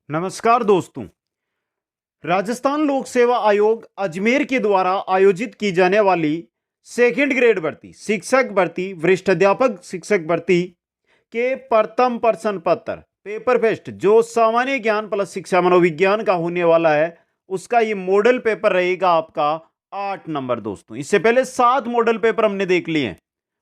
नमस्कार दोस्तों। राजस्थान लोक सेवा आयोग अजमेर के द्वारा आयोजित की जाने वाली सेकंड ग्रेड भर्ती, शिक्षक भर्ती, वरिष्ठ अध्यापक शिक्षक भर्ती के प्रथम प्रश्न पत्र पेपर टेस्ट जो सामान्य ज्ञान प्लस शिक्षा मनोविज्ञान का होने वाला है, उसका ये मॉडल पेपर रहेगा आपका 8 नंबर। दोस्तों, इससे पहले 7 मॉडल पेपर हमने देख लिए हैं।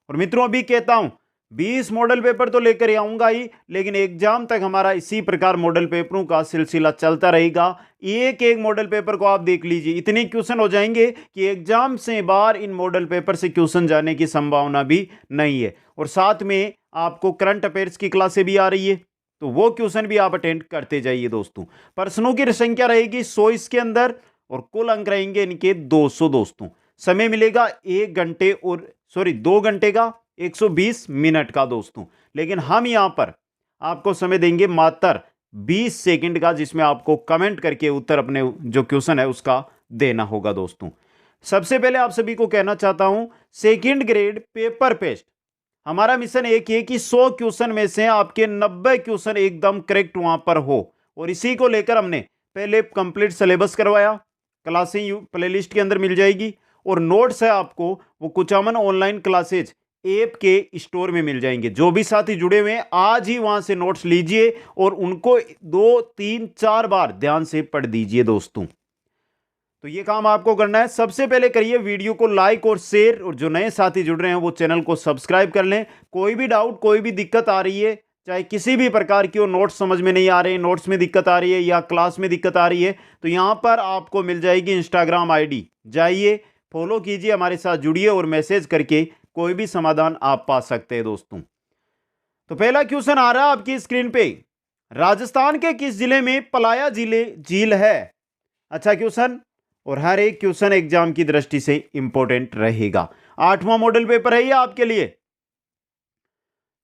और मित्रों, अभी कहता हूं 20 मॉडल पेपर तो लेकर आऊंगा ही, लेकिन एग्जाम तक हमारा इसी प्रकार मॉडल पेपरों का सिलसिला चलता रहेगा। एक एक मॉडल पेपर को आप देख लीजिए, इतने क्वेश्चन हो जाएंगे कि एग्जाम से बाहर इन मॉडल पेपर से क्वेश्चन जाने की संभावना भी नहीं है। और साथ में आपको करंट अफेयर्स की क्लासें भी आ रही है, तो वो क्वेश्चन भी आप अटेंड करते जाइए। दोस्तों, प्रश्नों की संख्या रहेगी 100 इसके अंदर, और कुल अंक रहेंगे इनके 200। दोस्तों, समय मिलेगा 2 घंटे का 120 मिनट का। दोस्तों, लेकिन हम यहां पर आपको समय देंगे मात्र 20 सेकंड का, जिसमें आपको कमेंट करके उत्तर अपने जो क्वेश्चन है उसका देना होगा। दोस्तों, सबसे पहले आप सभी को कहना चाहता हूं, सेकंड ग्रेड पेपर टेस्ट हमारा मिशन एक है कि 100 क्वेश्चन में से आपके 90 क्वेश्चन एकदम करेक्ट वहां पर हो। और इसी को लेकर हमने पहले कंप्लीट सिलेबस करवाया, क्लासें प्लेलिस्ट के अंदर मिल जाएगी, और नोट्स है आपको वो कुचामन ऑनलाइन क्लासेज ऐप के स्टोर में मिल जाएंगे। जो भी साथी जुड़े हुए हैं, आज ही वहां से नोट्स लीजिए और उनको 2 3 4 बार ध्यान से पढ़ दीजिए। दोस्तों, तो ये काम आपको करना है। सबसे पहले करिए वीडियो को लाइक और शेयर, और जो नए साथी जुड़ रहे हैं वो चैनल को सब्सक्राइब कर लें। कोई भी डाउट, कोई भी दिक्कत आ रही है, चाहे किसी भी प्रकार की हो, नोट्स समझ में नहीं आ रहे, नोट्स में दिक्कत आ रही है या क्लास में दिक्कत आ रही है, तो यहां पर आपको मिल जाएगी इंस्टाग्राम आईडी, जाइए फॉलो कीजिए, हमारे साथ जुड़िए और मैसेज करके कोई भी समाधान आप पा सकते हैं। दोस्तों, तो पहला क्वेश्चन आ रहा है आपकी स्क्रीन पे, राजस्थान के किस जिले में पलाया झील है? अच्छा क्वेश्चन, और हर एक क्वेश्चन एग्जाम की दृष्टि से इंपॉर्टेंट रहेगा। 8वां मॉडल पेपर है ये आपके लिए।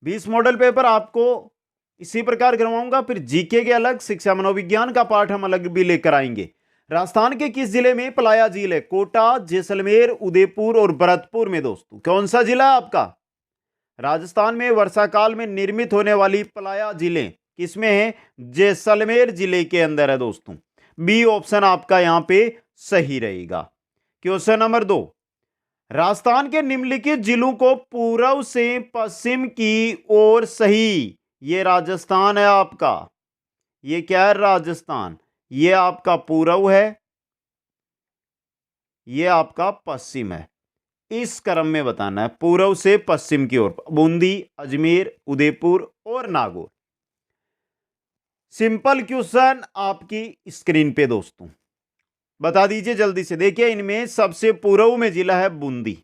20 मॉडल पेपर आपको इसी प्रकार करवाऊंगा, फिर जीके के अलग, शिक्षा मनोविज्ञान का पाठ हम अलग भी लेकर आएंगे। राजस्थान के किस जिले में पलाया झील है? कोटा, जैसलमेर, उदयपुर और भरतपुर में। दोस्तों, कौन सा जिला है आपका? राजस्थान में वर्षा काल में निर्मित होने वाली पलाया झीलें किसमें है? जैसलमेर जिले के अंदर है। दोस्तों, बी ऑप्शन आपका यहां पे सही रहेगा। क्वेश्चन नंबर 2, राजस्थान के निम्नलिखित जिलों को पूर्व से पश्चिम की ओर सही, ये राजस्थान है आपका, ये क्या है? राजस्थान। ये आपका पूर्व है, ये आपका पश्चिम है। इस क्रम में बताना है, पूर्व से पश्चिम की ओर। बूंदी, अजमेर, उदयपुर और नागौर। सिंपल क्वेश्चन आपकी स्क्रीन पे। दोस्तों, बता दीजिए जल्दी से। देखिए, इनमें सबसे पूर्व में जिला है बूंदी,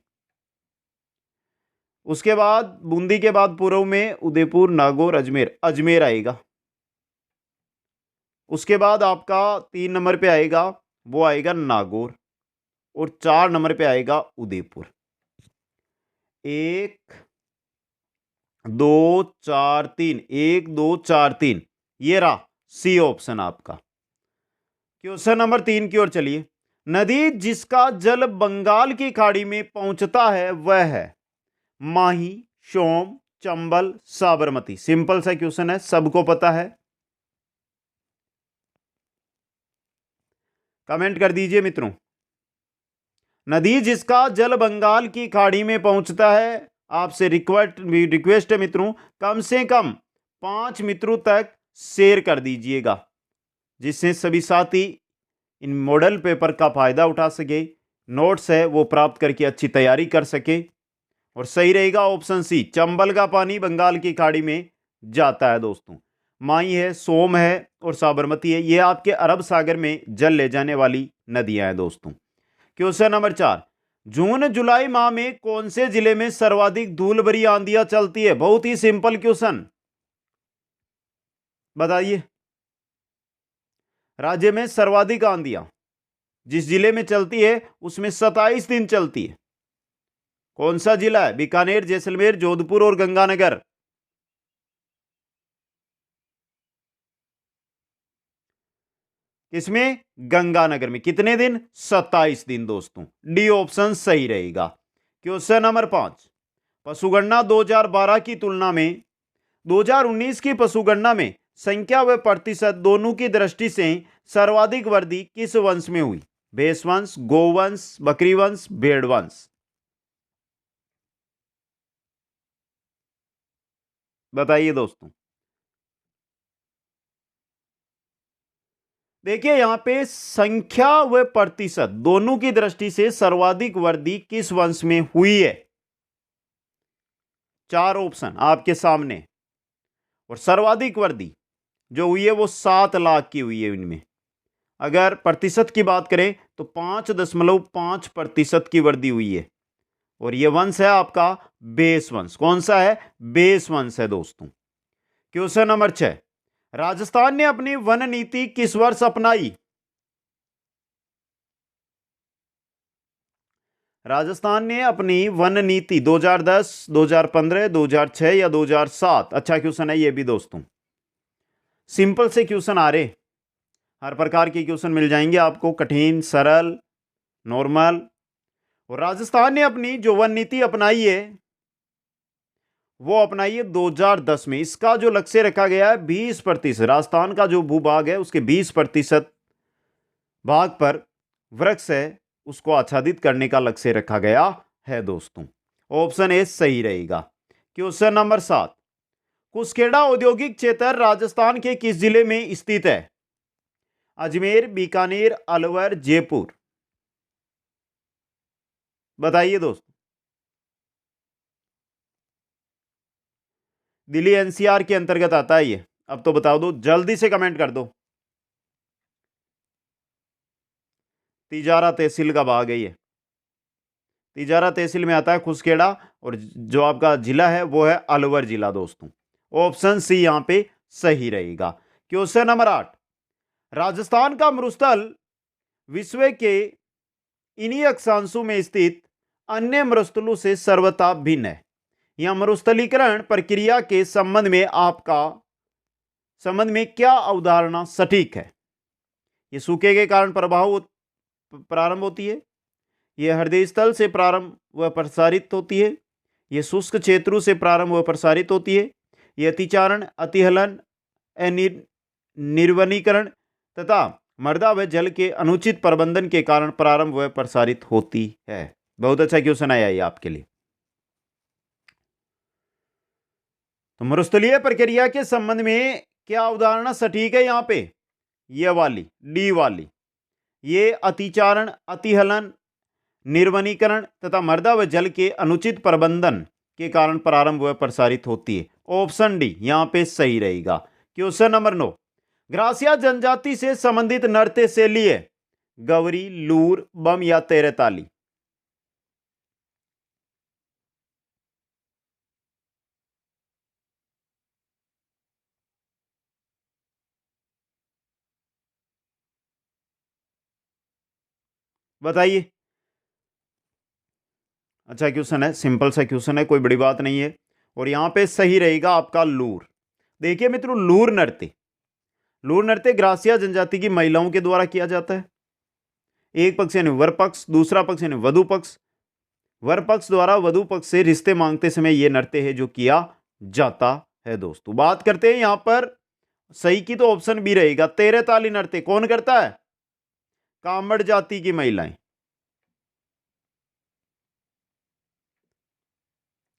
उसके बाद बूंदी के बाद पूर्व में उदयपुर, नागौर, अजमेर। अजमेर आएगा। उसके बाद आपका 3 नंबर पे आएगा, वो आएगा नागौर, और 4 नंबर पे आएगा उदयपुर। 1 2 4 3, 1 2 4 3, ये रहा सी ऑप्शन आपका। क्वेश्चन नंबर 3 की ओर चलिए। नदी जिसका जल बंगाल की खाड़ी में पहुंचता है वह है माही, सोम, चंबल, साबरमती। सिंपल सा क्वेश्चन है, सबको पता है। कमेंट कर दीजिए मित्रों। नदी जिसका जल बंगाल की खाड़ी में पहुंचता है, आपसे रिक्वेस्ट है मित्रों, कम से कम 5 मित्रों तक शेयर कर दीजिएगा, जिससे सभी साथी इन मॉडल पेपर का फायदा उठा सके, नोट्स है वो प्राप्त करके अच्छी तैयारी कर सके। और सही रहेगा ऑप्शन सी, चंबल का पानी बंगाल की खाड़ी में जाता है। दोस्तों, माई है, सोम है और साबरमती है, ये आपके अरब सागर में जल ले जाने वाली नदियां हैं। दोस्तों, क्वेश्चन नंबर 4, जून जुलाई माह में कौन से जिले में सर्वाधिक धूल भरी आंधियां चलती है? बहुत ही सिंपल क्वेश्चन, बताइए। राज्य में सर्वाधिक आंधियां जिस जिले में चलती है उसमें 27 दिन चलती है। कौन सा जिला है? बीकानेर, जैसलमेर, जोधपुर और गंगानगर। किसमें? गंगानगर में। कितने दिन? 27 दिन। दोस्तों, डी ऑप्शन सही रहेगा। क्वेश्चन नंबर 5, पशुगणना 2012 की तुलना में 2019 की पशुगणना में संख्या व प्रतिशत दोनों की दृष्टि से सर्वाधिक वृद्धि किस वंश में हुई? भेष वंश, गोवंश, बकरी वंश, भेड़ वंश। बताइए दोस्तों। देखिए यहां पे संख्या व प्रतिशत दोनों की दृष्टि से सर्वाधिक वृद्धि किस वंश में हुई है? चार ऑप्शन आपके सामने। और सर्वाधिक वृद्धि जो हुई है वो 7 लाख की हुई है इनमें। अगर प्रतिशत की बात करें तो 5.5% की वृद्धि हुई है। और यह वंश है आपका बेस वंश। कौन सा है? बेस वंश है दोस्तों। क्वेश्चन नंबर 6, राजस्थान ने अपनी वन नीति किस वर्ष अपनाई? राजस्थान ने अपनी वन नीति 2010, 2015, 2006 या 2007? अच्छा क्वेश्चन है ये भी दोस्तों। सिंपल से क्वेश्चन आ रहे, हर प्रकार के क्वेश्चन मिल जाएंगे आपको, कठिन, सरल, नॉर्मल। और राजस्थान ने अपनी जो वन नीति अपनाई है वो अपनाई है 2010 में। इसका जो लक्ष्य रखा गया है 20%, राजस्थान का जो भूभाग है उसके 20% भाग पर वृक्ष है उसको आच्छादित करने का लक्ष्य रखा गया है दोस्तों। ऑप्शन ए सही रहेगा। क्वेश्चन नंबर 7, कुसखेड़ा औद्योगिक क्षेत्र राजस्थान के किस जिले में स्थित है? अजमेर, बीकानेर, अलवर, जयपुर? बताइए दोस्तों। दिल्ली एनसीआर के अंतर्गत आता है ये। अब तो बता दो, जल्दी से कमेंट कर दो। तिजारा तहसील का भाग है ये। तिजारा तहसील में आता है कुसखेड़ा और जो आपका जिला है वो है अलवर जिला दोस्तों। ऑप्शन सी यहां पे सही रहेगा। क्वेश्चन नंबर 8, राजस्थान का मरुस्थल विश्व के इन्हीं अक्षांशों में स्थित अन्य मरुस्थलों से सर्वथा भिन्न है। यह मरुस्थलीकरण प्रक्रिया के संबंध में क्या अवधारणा सटीक है? ये सूखे के कारण प्रारंभ होती है, यह हृदय स्थल से प्रारंभ व प्रसारित होती है, यह शुष्क क्षेत्रों से प्रारंभ व प्रसारित होती है, यह अतिचारण, अतिहलन, निर्वनीकरण तथा मृदा व जल के अनुचित प्रबंधन के कारण प्रारंभ व प्रसारित होती है। बहुत अच्छा क्वेश्चन आया ये आपके लिए। तो मरुस्थलीय प्रक्रिया के संबंध में क्या अवधारणा सटीक है? यहां पे ये वाली, डी वाली, ये अतिचारण, अतिहलन, निर्वनीकरण तथा मृदा व जल के अनुचित प्रबंधन के कारण प्रारंभ व प्रसारित होती है। ऑप्शन डी यहां पे सही रहेगा। क्वेश्चन नंबर 9, ग्रासिया जनजाति से संबंधित नृत्य शैली है गवरी, लूर, बम या तेरताली? बताइए। अच्छा क्वेश्चन है, सिंपल सा क्वेश्चन है, कोई बड़ी बात नहीं है। और यहां पे सही रहेगा आपका लूर। देखिए मित्रों, लूर नृत्य ग्रासिया जनजाति की महिलाओं के द्वारा किया जाता है। एक पक्ष यानी वर पक्ष, दूसरा पक्ष यानी वधु पक्ष। वर पक्ष द्वारा वधु पक्ष से रिश्ते मांगते समय यह नृत्य है जो किया जाता है दोस्तों। बात करते हैं यहां पर सही की, तो ऑप्शन बी रहेगा। तेरताली नृत्य कौन करता है? कामड़ जाति की महिलाएं।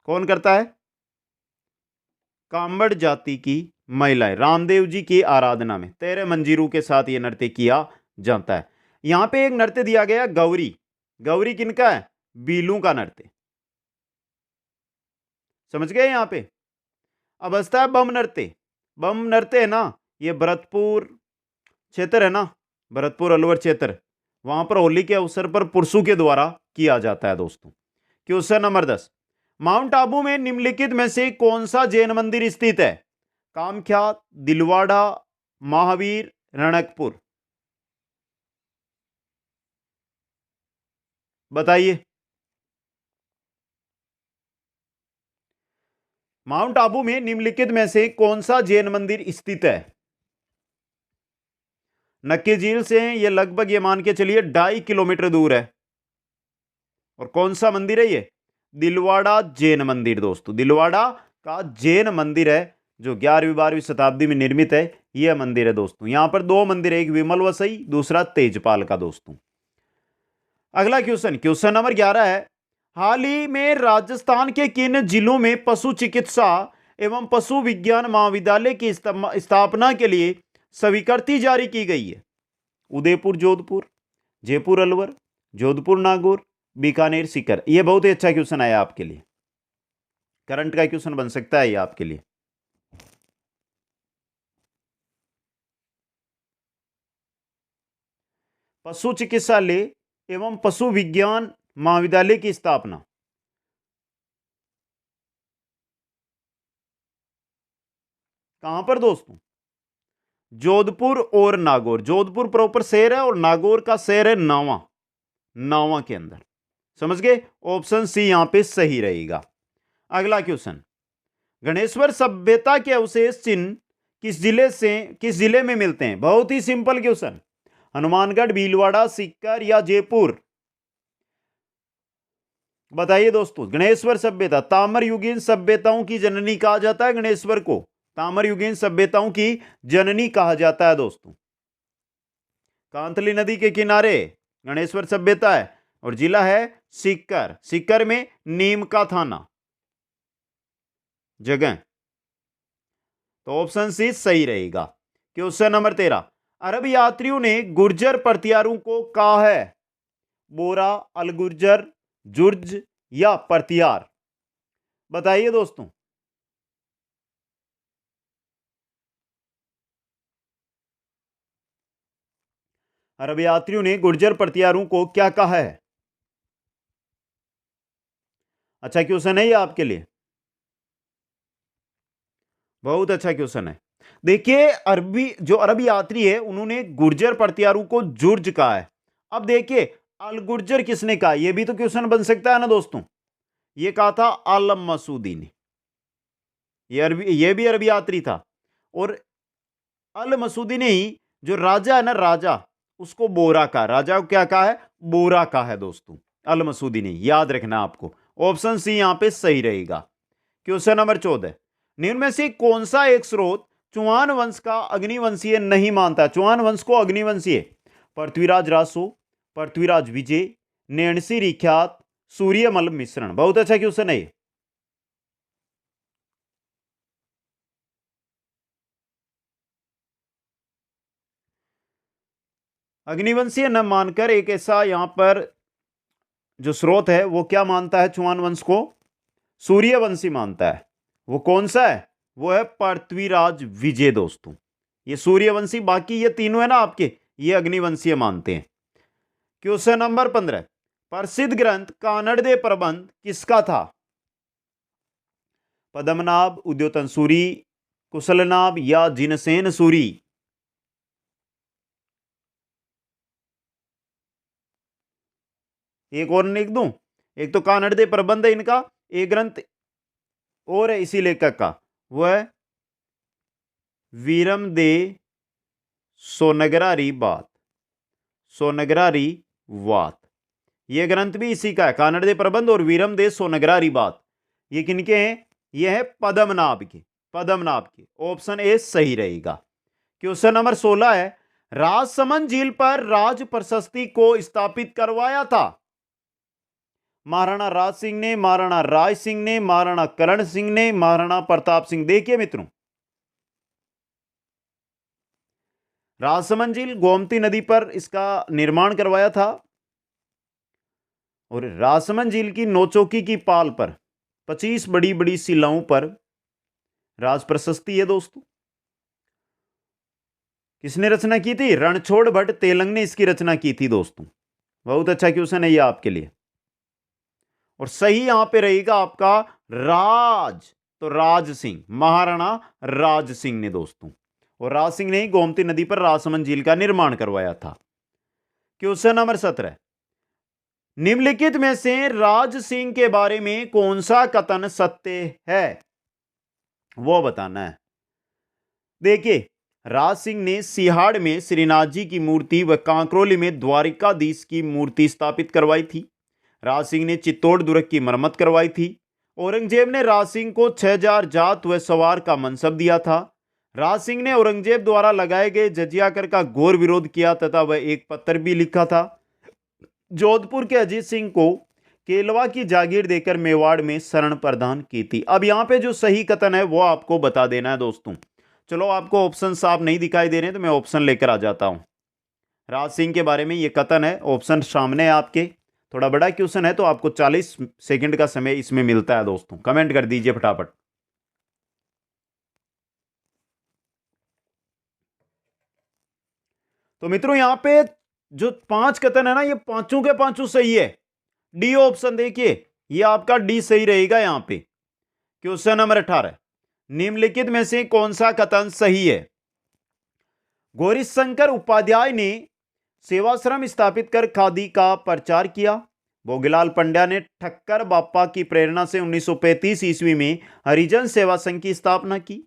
कौन करता है? कामड़ जाति की महिलाएं। रामदेव जी की आराधना में 13 मंजीरों के साथ यह नृत्य किया जाता है। यहां पे एक नृत्य दिया गया गौरी। गौरी किनका है? बीलू का नृत्य। समझ गए? यहां पे अब बचता है बम नृत्य। बम नृत्य है ना, ये भरतपुर क्षेत्र है ना, भरतपुर अलवर क्षेत्र, वहां पर होली के अवसर पर पुरुषों के द्वारा किया जाता है दोस्तों। क्वेश्चन नंबर 10, माउंट आबू में निम्नलिखित में से कौन सा जैन मंदिर स्थित है? कामख्या, दिलवाड़ा, महावीर, रणकपुर? बताइए। माउंट आबू में निम्नलिखित में से कौन सा जैन मंदिर स्थित है? नक्की झील से ये लगभग, ये मान के चलिए 2.5 किलोमीटर दूर है। और कौन सा मंदिर है ये? दिलवाड़ा जैन मंदिर दोस्तों। दिलवाड़ा का जैन मंदिर है जो 11वीं-12वीं शताब्दी में निर्मित है यह मंदिर है दोस्तों। यहां पर दो मंदिर है, एक विमल वसई, दूसरा तेजपाल का दोस्तों। अगला क्वेश्चन, क्वेश्चन नंबर 11 है, हाल ही में राजस्थान के किन जिलों में पशु चिकित्सा एवं पशु विज्ञान महाविद्यालय की स्थापना के लिए स्वीकृति जारी की गई है? उदयपुर जोधपुर, जयपुर अलवर, जोधपुर नागौर, बीकानेर सीकर। यह बहुत ही अच्छा क्वेश्चन आया आपके लिए, करंट का क्वेश्चन बन सकता है ये आपके लिए। पशु चिकित्सालय एवं पशु विज्ञान महाविद्यालय की स्थापना कहां पर दोस्तों? जोधपुर और नागौर। जोधपुर प्रॉपर शहर है और नागौर का शहर है नावा, नावा के अंदर। समझ गए? ऑप्शन सी यहां पे सही रहेगा। अगला क्वेश्चन, गणेश्वर सभ्यता के अवशेष चिन्ह किस जिले में मिलते हैं? बहुत ही सिंपल क्वेश्चन, हनुमानगढ़, भीलवाड़ा, सीकर या जयपुर? बताइए दोस्तों। गणेश्वर सभ्यता ताम्र युगीन सभ्यताओं की जननी कहा जाता है, गणेश्वर को ताम्र युगीन सभ्यताओं की जननी कहा जाता है दोस्तों। कांतली नदी के किनारे गणेश्वर सभ्यता है और जिला है सीकर। सीकर में नीम का थाना जगह, तो ऑप्शन सी सही रहेगा। क्वेश्चन नंबर 13, अरब यात्रियों ने गुर्जर पर्तियारों को कहा है? बोरा, अलगुर्जर, जुर्ज या पर्तियार? बताइए दोस्तों। अरब यात्रियों ने गुर्जर पर्तियारों को क्या कहा है? अच्छा क्वेश्चन है ये आपके लिए, बहुत अच्छा क्वेश्चन है। देखिए अरब यात्री है उन्होंने गुर्जर पर्तियारों को जुर्ज कहा है। अब देखिए अल गुर्जर किसने कहा? यह भी तो क्वेश्चन बन सकता है ना दोस्तों। यह कहा था आलम मसूदी ने, यह भी अरब यात्री था। और अल मसूदी ने ही जो राजा है ना, राजा उसको बोरा कहा, राजा को क्या कहा है? बोरा कहा है दोस्तों, अल मसूदी ने। याद रखना आपको, ऑप्शन सी यहां पे सही रहेगा। क्वेश्चन नंबर 14, निम्न में से कौन सा एक स्रोत चौहान वंश का अग्निवंशीय नहीं मानता? चौहान वंश को अग्निवंशीय? पृथ्वीराज रासो, पृथ्वीराज विजय, नैणसी रिख्यात, सूर्यमल मिश्रण। बहुत अच्छा क्वेश्चन है। अग्निवंशीय न मानकर एक ऐसा यहां पर जो स्रोत है वो क्या मानता है चौहान वंश को? सूर्यवंशी मानता है। वो कौन सा है? वो है पृथ्वीराज विजय दोस्तों। ये सूर्यवंशी, बाकी ये तीनों है ना आपके, ये अग्निवंशीय मानते हैं। क्वेश्चन नंबर 15, प्रसिद्ध ग्रंथ कानड़दे प्रबंध किसका था? पद्मनाभ, उद्योतन सूरी, कुशलनाभ या जिनसेन सूरी? एक और लिख दूं, एक तो कानड़दे प्रबंध है इनका, एक ग्रंथ और है इसी लेखक का, वो है वीरमदे सोनगरारी बात, सोनगरारी वात। यह ग्रंथ भी इसी का है, कानड़दे प्रबंध और वीरमदे सोनगरारी बात। ये किनके हैं? ये है पद्मनाभ के, पद्मनाभ के। ऑप्शन ए सही रहेगा। क्वेश्चन नंबर 16 है, राजसमंद झील पर राज प्रशस्ति को स्थापित करवाया था? महाराणा राज सिंह ने, महाराणा राय सिंह ने, महाराणा करण सिंह ने, महाराणा प्रताप सिंह? देखिए मित्रों, राजसमंद झील गोमती नदी पर इसका निर्माण करवाया था और राजसमंद झील की नौचौकी की पाल पर 25 बड़ी बड़ी शिलाओं पर राज प्रशस्ति है दोस्तों। किसने रचना की थी? रणछोड़ भट्ट तेलंग ने इसकी रचना की थी दोस्तों। बहुत अच्छा क्वेश्चन है ये आपके लिए, और सही यहां पे रहेगा आपका राज, तो राज सिंह, महाराणा राज सिंह ने दोस्तों। और राज सिंह ने ही गोमती नदी पर राजसमंद झील का निर्माण करवाया था। क्वेश्चन नंबर 17, निम्नलिखित में से राज सिंह के बारे में कौन सा कथन सत्य है? वो बताना है। देखिए, राज सिंह ने सिहाड़ में श्रीनाथ जी की मूर्ति व कांकरोली में द्वारिकाधीश की मूर्ति स्थापित करवाई थी। राज सिंह ने चित्तौड़ दुर्ग की मरम्मत करवाई थी औरंगजेब ने राज सिंह को 6000 जात व सवार का मनसब दिया था। राज सिंह ने औरंगजेब द्वारा लगाए गए जजिया कर का घोर विरोध किया तथा वह एक पत्र भी लिखा था। जोधपुर के अजीत सिंह को केलवा की जागीर देकर मेवाड़ में शरण प्रदान की थी। अब यहां पे जो सही कथन है वो आपको बता देना है दोस्तों। चलो, आपको ऑप्शन साफ नहीं दिखाई दे रहे तो मैं ऑप्शन लेकर आ जाता हूं। राज सिंह के बारे में ये कथन है, ऑप्शन सामने है आपके। थोड़ा बड़ा क्वेश्चन है तो आपको 40 सेकंड का समय इसमें मिलता है दोस्तों। कमेंट कर दीजिए फटाफट। तो मित्रों, यहां पे जो 5 कथन है ना, ये पांचों के पांचों सही है। डी ऑप्शन देखिए, ये आपका डी सही रहेगा। यहां पे क्वेश्चन नंबर 18, निम्नलिखित में से कौन सा कथन सही है? गौरीशंकर उपाध्याय ने सेवाश्रम स्थापित कर खादी का प्रचार किया। भोगीलाल पंड्या ने ठक्कर बापा की प्रेरणा से 1935 ईस्वी में हरिजन सेवा संघ की स्थापना की।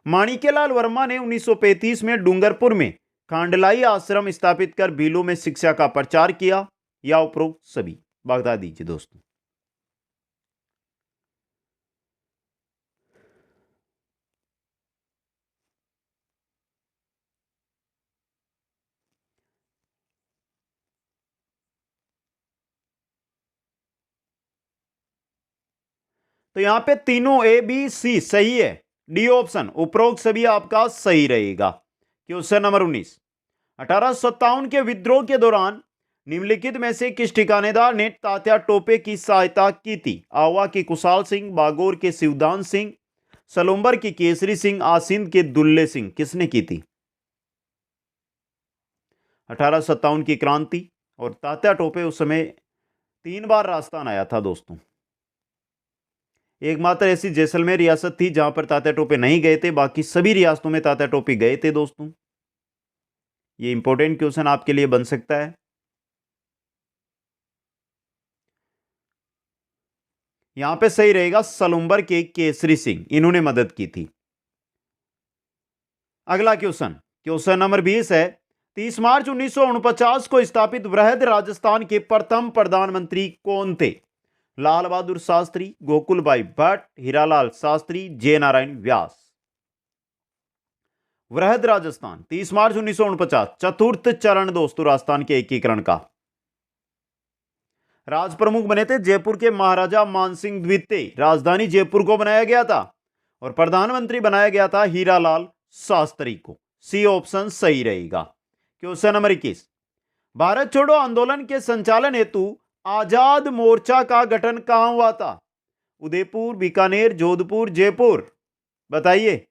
माणिक्यलाल वर्मा ने 1935 में डूंगरपुर में खांडलाई आश्रम स्थापित कर भीलों में शिक्षा का प्रचार किया। या उपरोक्त सभी? बता दीजिए दोस्तों। तो यहां पे तीनों ए बी सी सही है। डी ऑप्शन उपरोक्त सभी आपका सही रहेगा। क्वेश्चन नंबर 19, 1857 के विद्रोह के दौरान निम्नलिखित में से किस ठिकानेदार ने तात्या टोपे की सहायता की थी? आवा की कुशाल सिंह, बागोर के शिवदान सिंह, सलुम्बर की केसरी सिंह, आसिंद के दुल्ले सिंह। किसने की थी? 1857 की क्रांति और तात्या टोपे उस समय 3 बार राजस्थान आया था दोस्तों। एकमात्र ऐसी जैसलमेर रियासत थी जहां पर तात्या टोपे नहीं गए थे, बाकी सभी रियासतों में तात्या टोपे गए थे दोस्तों। ये इंपॉर्टेंट क्वेश्चन आपके लिए बन सकता है। यहां पे सही रहेगा सलुम्बर के केसरी सिंह, इन्होंने मदद की थी। अगला क्वेश्चन, क्वेश्चन नंबर 20 है, 30 मार्च 1949 को स्थापित वृहद राजस्थान के प्रथम प्रधानमंत्री कौन थे? लाल बहादुर शास्त्री, गोकुलभाई भट्ट, हीरालाल शास्त्री, जय नारायण व्यास। वृहद राजस्थान 30 मार्च 1949, चतुर्थ चरण दोस्तों राजस्थान के एकीकरण का। राज प्रमुख बने थे जयपुर के महाराजा मानसिंह द्वितीय। राजधानी जयपुर को बनाया गया था और प्रधानमंत्री बनाया गया था हीरालाल शास्त्री को। सी ऑप्शन सही रहेगा। क्वेश्चन नंबर 21, भारत छोड़ो आंदोलन के संचालन हेतु आजाद मोर्चा का गठन कहां हुआ था? उदयपुर, बीकानेर, जोधपुर, जयपुर। बताइए।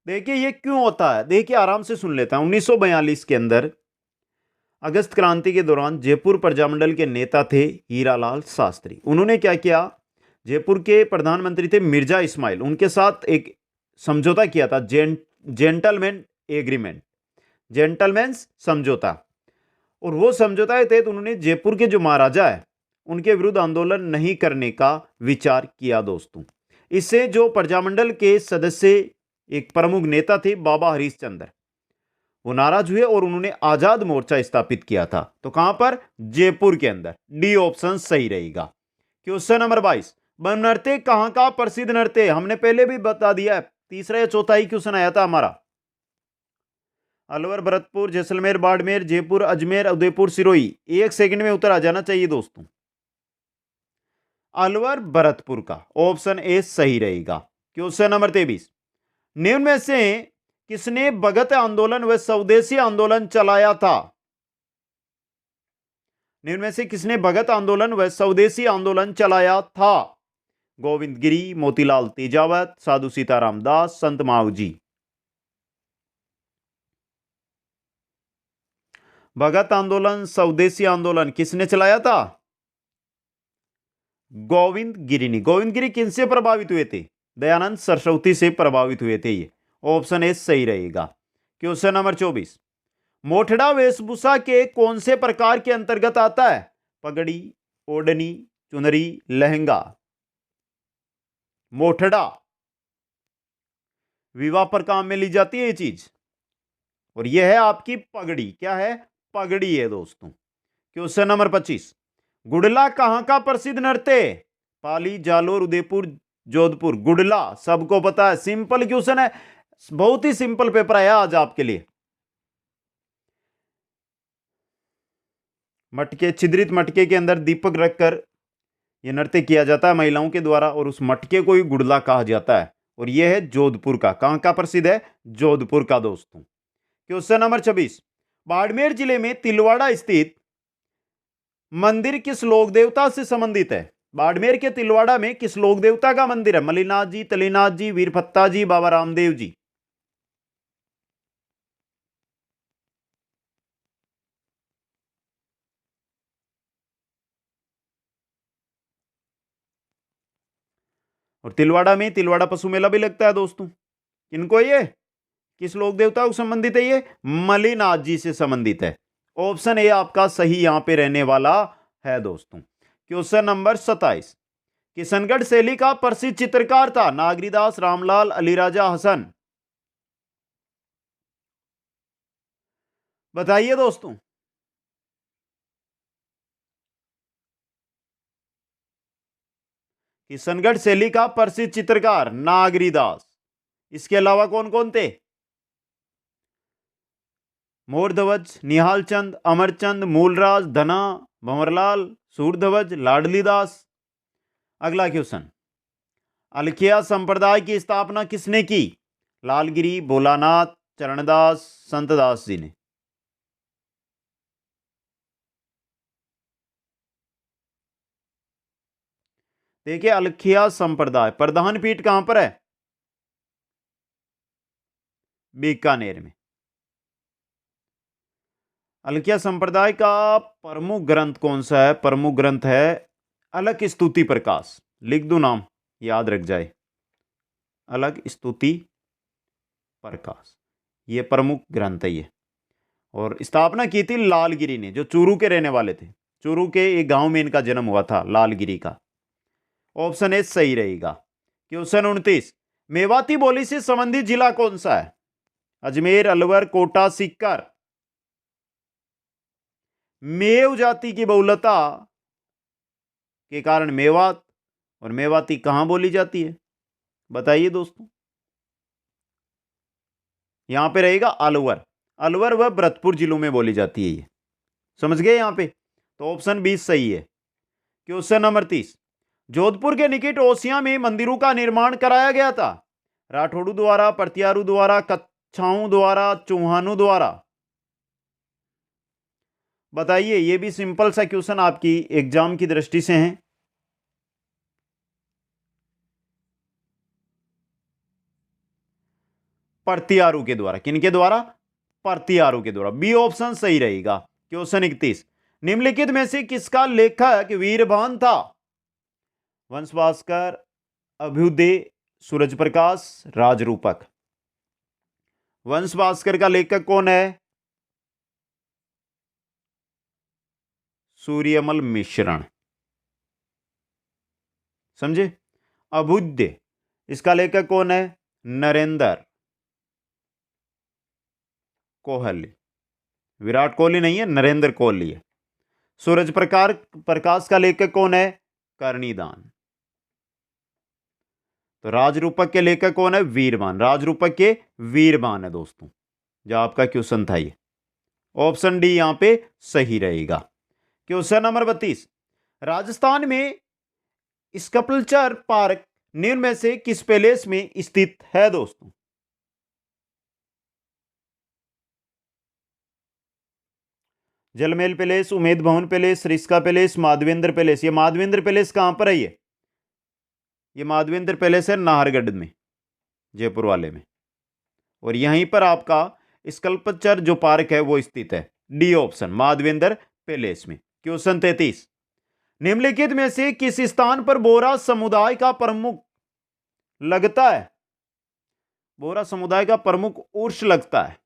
देखिए ये क्यों होता है, देखिए आराम से सुन लेता हूं। 1942 के अंदर अगस्त क्रांति के दौरान जयपुर प्रजामंडल के नेता थे हीरालाल शास्त्री। उन्होंने क्या किया, जयपुर के प्रधानमंत्री थे मिर्जा इस्माइल, उनके साथ एक समझौता किया था, जेंटलमैन एग्रीमेंट, जेंटलमैन्स समझौता। और वो समझौता के तहत उन्होंने जयपुर के जो महाराजा है उनके विरुद्ध आंदोलन नहीं करने का विचार किया दोस्तों। इससे जो प्रजामंडल के सदस्य एक प्रमुख नेता थे बाबा हरीशचंद्र, वो नाराज हुए और उन्होंने आजाद मोर्चा स्थापित किया था। तो कहां पर? जयपुर के अंदर। डी ऑप्शन सही रहेगा। क्वेश्चन नंबर 22, नृत्य कहां का प्रसिद्ध नृत्य है? हमने पहले भी बता दिया है, तीसरा या चौथा ही क्वेश्चन आया था हमारा। अलवर, भरतपुर, जैसलमेर, बाड़मेर, जयपुर, अजमेर, उदयपुर, सिरोही। एक सेकंड में उत्तर आ जाना चाहिए दोस्तों। अलवर भरतपुर का ऑप्शन ए सही रहेगा। क्वेश्चन नंबर 23, निम्न में से किसने भगत आंदोलन व स्वदेशी आंदोलन चलाया था? निम्न में से किसने भगत आंदोलन व स्वदेशी आंदोलन चलाया था? गोविंद गिरी, मोतीलाल तेजावत, साधु सीताराम दास, संत मावजी। भगत आंदोलन, स्वदेशी आंदोलन किसने चलाया था? गोविंद गिरी ने। गोविंद गिरी किनसे प्रभावित हुए थे? दयानंद सरस्वती से प्रभावित हुए थे। ये ऑप्शन ए सही रहेगा। क्वेश्चन नंबर 24, मोठड़ा वेशभूषा के कौन से प्रकार के अंतर्गत आता है? पगड़ी, ओढ़नी, चुनरी, लहंगा। मोठड़ा विवाह पर काम में ली जाती है ये चीज। और यह है आपकी पगड़ी। क्या है? पगड़ी है दोस्तों। क्वेश्चन नंबर 25, गुडला कहां का प्रसिद्ध नृत्य है? पाली, जालोर, उदयपुर, जोधपुर। गुडला सबको पता है, सिंपल क्वेश्चन है, बहुत ही सिंपल पेपर आया आज आपके लिए। मटके, छिद्रित मटके के अंदर दीपक रखकर यह नृत्य किया जाता है महिलाओं के द्वारा, और उस मटके को ही गुडला कहा जाता है। और यह है जोधपुर का। कहां का प्रसिद्ध है? जोधपुर का दोस्तों। क्वेश्चन नंबर 26, बाड़मेर जिले में तिलवाड़ा स्थित मंदिर किस लोक देवता से संबंधित है? बाड़मेर के तिलवाड़ा में किस लोक देवता का मंदिर है? मलिनाथ जी, तलीनाथ जी, वीरभत्ता जी, बाबा रामदेव जी। और तिलवाड़ा में तिलवाड़ा पशु मेला भी लगता है दोस्तों। किनको? ये किस लोक देवता को संबंधित है? ये मलिनाथ जी से संबंधित है। ऑप्शन ए आपका सही यहां पे रहने वाला है दोस्तों। क्वेश्चन नंबर 27, किशनगढ़ शैली का प्रसिद्ध चित्रकार था? नागरीदास, रामलाल, अलीराजा, हसन। बताइए दोस्तों। किशनगढ़ शैली का प्रसिद्ध चित्रकार नागरीदास। इसके अलावा कौन कौन थे? मोरध्वज, निहाल चंद, अमरचंद, मूलराज, धना, भंवरलाल, सूरध्वज, लाडली दास। अगला क्वेश्चन, अलखिया संप्रदाय की स्थापना किसने की? लालगिरी, भोलानाथ, चरणदास, संतदास जी ने। देखिए, अलखिया संप्रदाय प्रधान पीठ कहां पर है? बीकानेर में। अलखिया संप्रदाय का प्रमुख ग्रंथ कौन सा है? प्रमुख ग्रंथ है अलग स्तुति प्रकाश। लिख दो नाम, याद रख जाए, अलग स्तुति प्रकाश। ये प्रमुख ग्रंथ है ये। और स्थापना की थी लालगिरी ने, जो चूरू के रहने वाले थे। चूरू के एक गांव में इनका जन्म हुआ था, लालगिरी का। ऑप्शन ए सही रहेगा। क्वेश्चन 29, मेवाती बोली से संबंधित जिला कौन सा है? अजमेर, अलवर, कोटा, सीकर। मेव जाति की बहुलता के कारण मेवात और मेवाती कहां बोली जाती है? बताइए दोस्तों। यहां पे रहेगा अलवर। अलवर व भरतपुर जिलों में बोली जाती है ये। समझ गए यहां पे? तो ऑप्शन 20 सही है। क्वेश्चन नंबर 30, जोधपुर के निकट ओसिया में मंदिरों का निर्माण कराया गया था? राठौड़ों द्वारा, परतियारू द्वारा, कच्छाओं द्वारा, चौहानों द्वारा। बताइए। ये भी सिंपल सा क्वेश्चन आपकी एग्जाम की दृष्टि से है। परतियारू के द्वारा। किनके द्वारा? परतियारू के द्वारा। बी ऑप्शन सही रहेगा। क्वेश्चन 31, निम्नलिखित में से किसका लेखक वीरभान था? वंश भास्कर, अभ्युदय, सूरज प्रकाश, राजरूपक। वंश भास्कर का लेखक कौन है? सूर्यमल मिश्रण। समझे? अभ्युदय, इसका लेखक कौन है? नरेंद्र कोहली। विराट कोहली नहीं है, नरेंद्र कोहली है। सूरज प्रकाश का लेखक कौन है? कर्णीदान। तो राजरूपक के लेखक कौन है? वीरबान। राजरूपक के वीरबान है दोस्तों, जो आपका क्वेश्चन था ये। ऑप्शन डी यहां पे सही रहेगा। क्वेश्चन नंबर 32, राजस्थान में स्कल्पचर पार्क निम्न में से किस पैलेस में स्थित है दोस्तों? Jal Mahal palace, Umaid Bhawan palace, rieska palace, Madhavendra palace. ये माधवेंद्र पैलेस कहां पर है? ये माधवेंद्र पैलेस है नाहरगढ़ में, जयपुर वाले में। और यहीं पर आपका स्कल्पचर जो पार्क है वो स्थित है। डी ऑप्शन, माधवेंद्र पैलेस में। क्वेश्चन 33, निम्नलिखित में से किस स्थान पर बोहरा समुदाय का प्रमुख लगता है? बोहरा समुदाय का प्रमुख उर्स लगता है।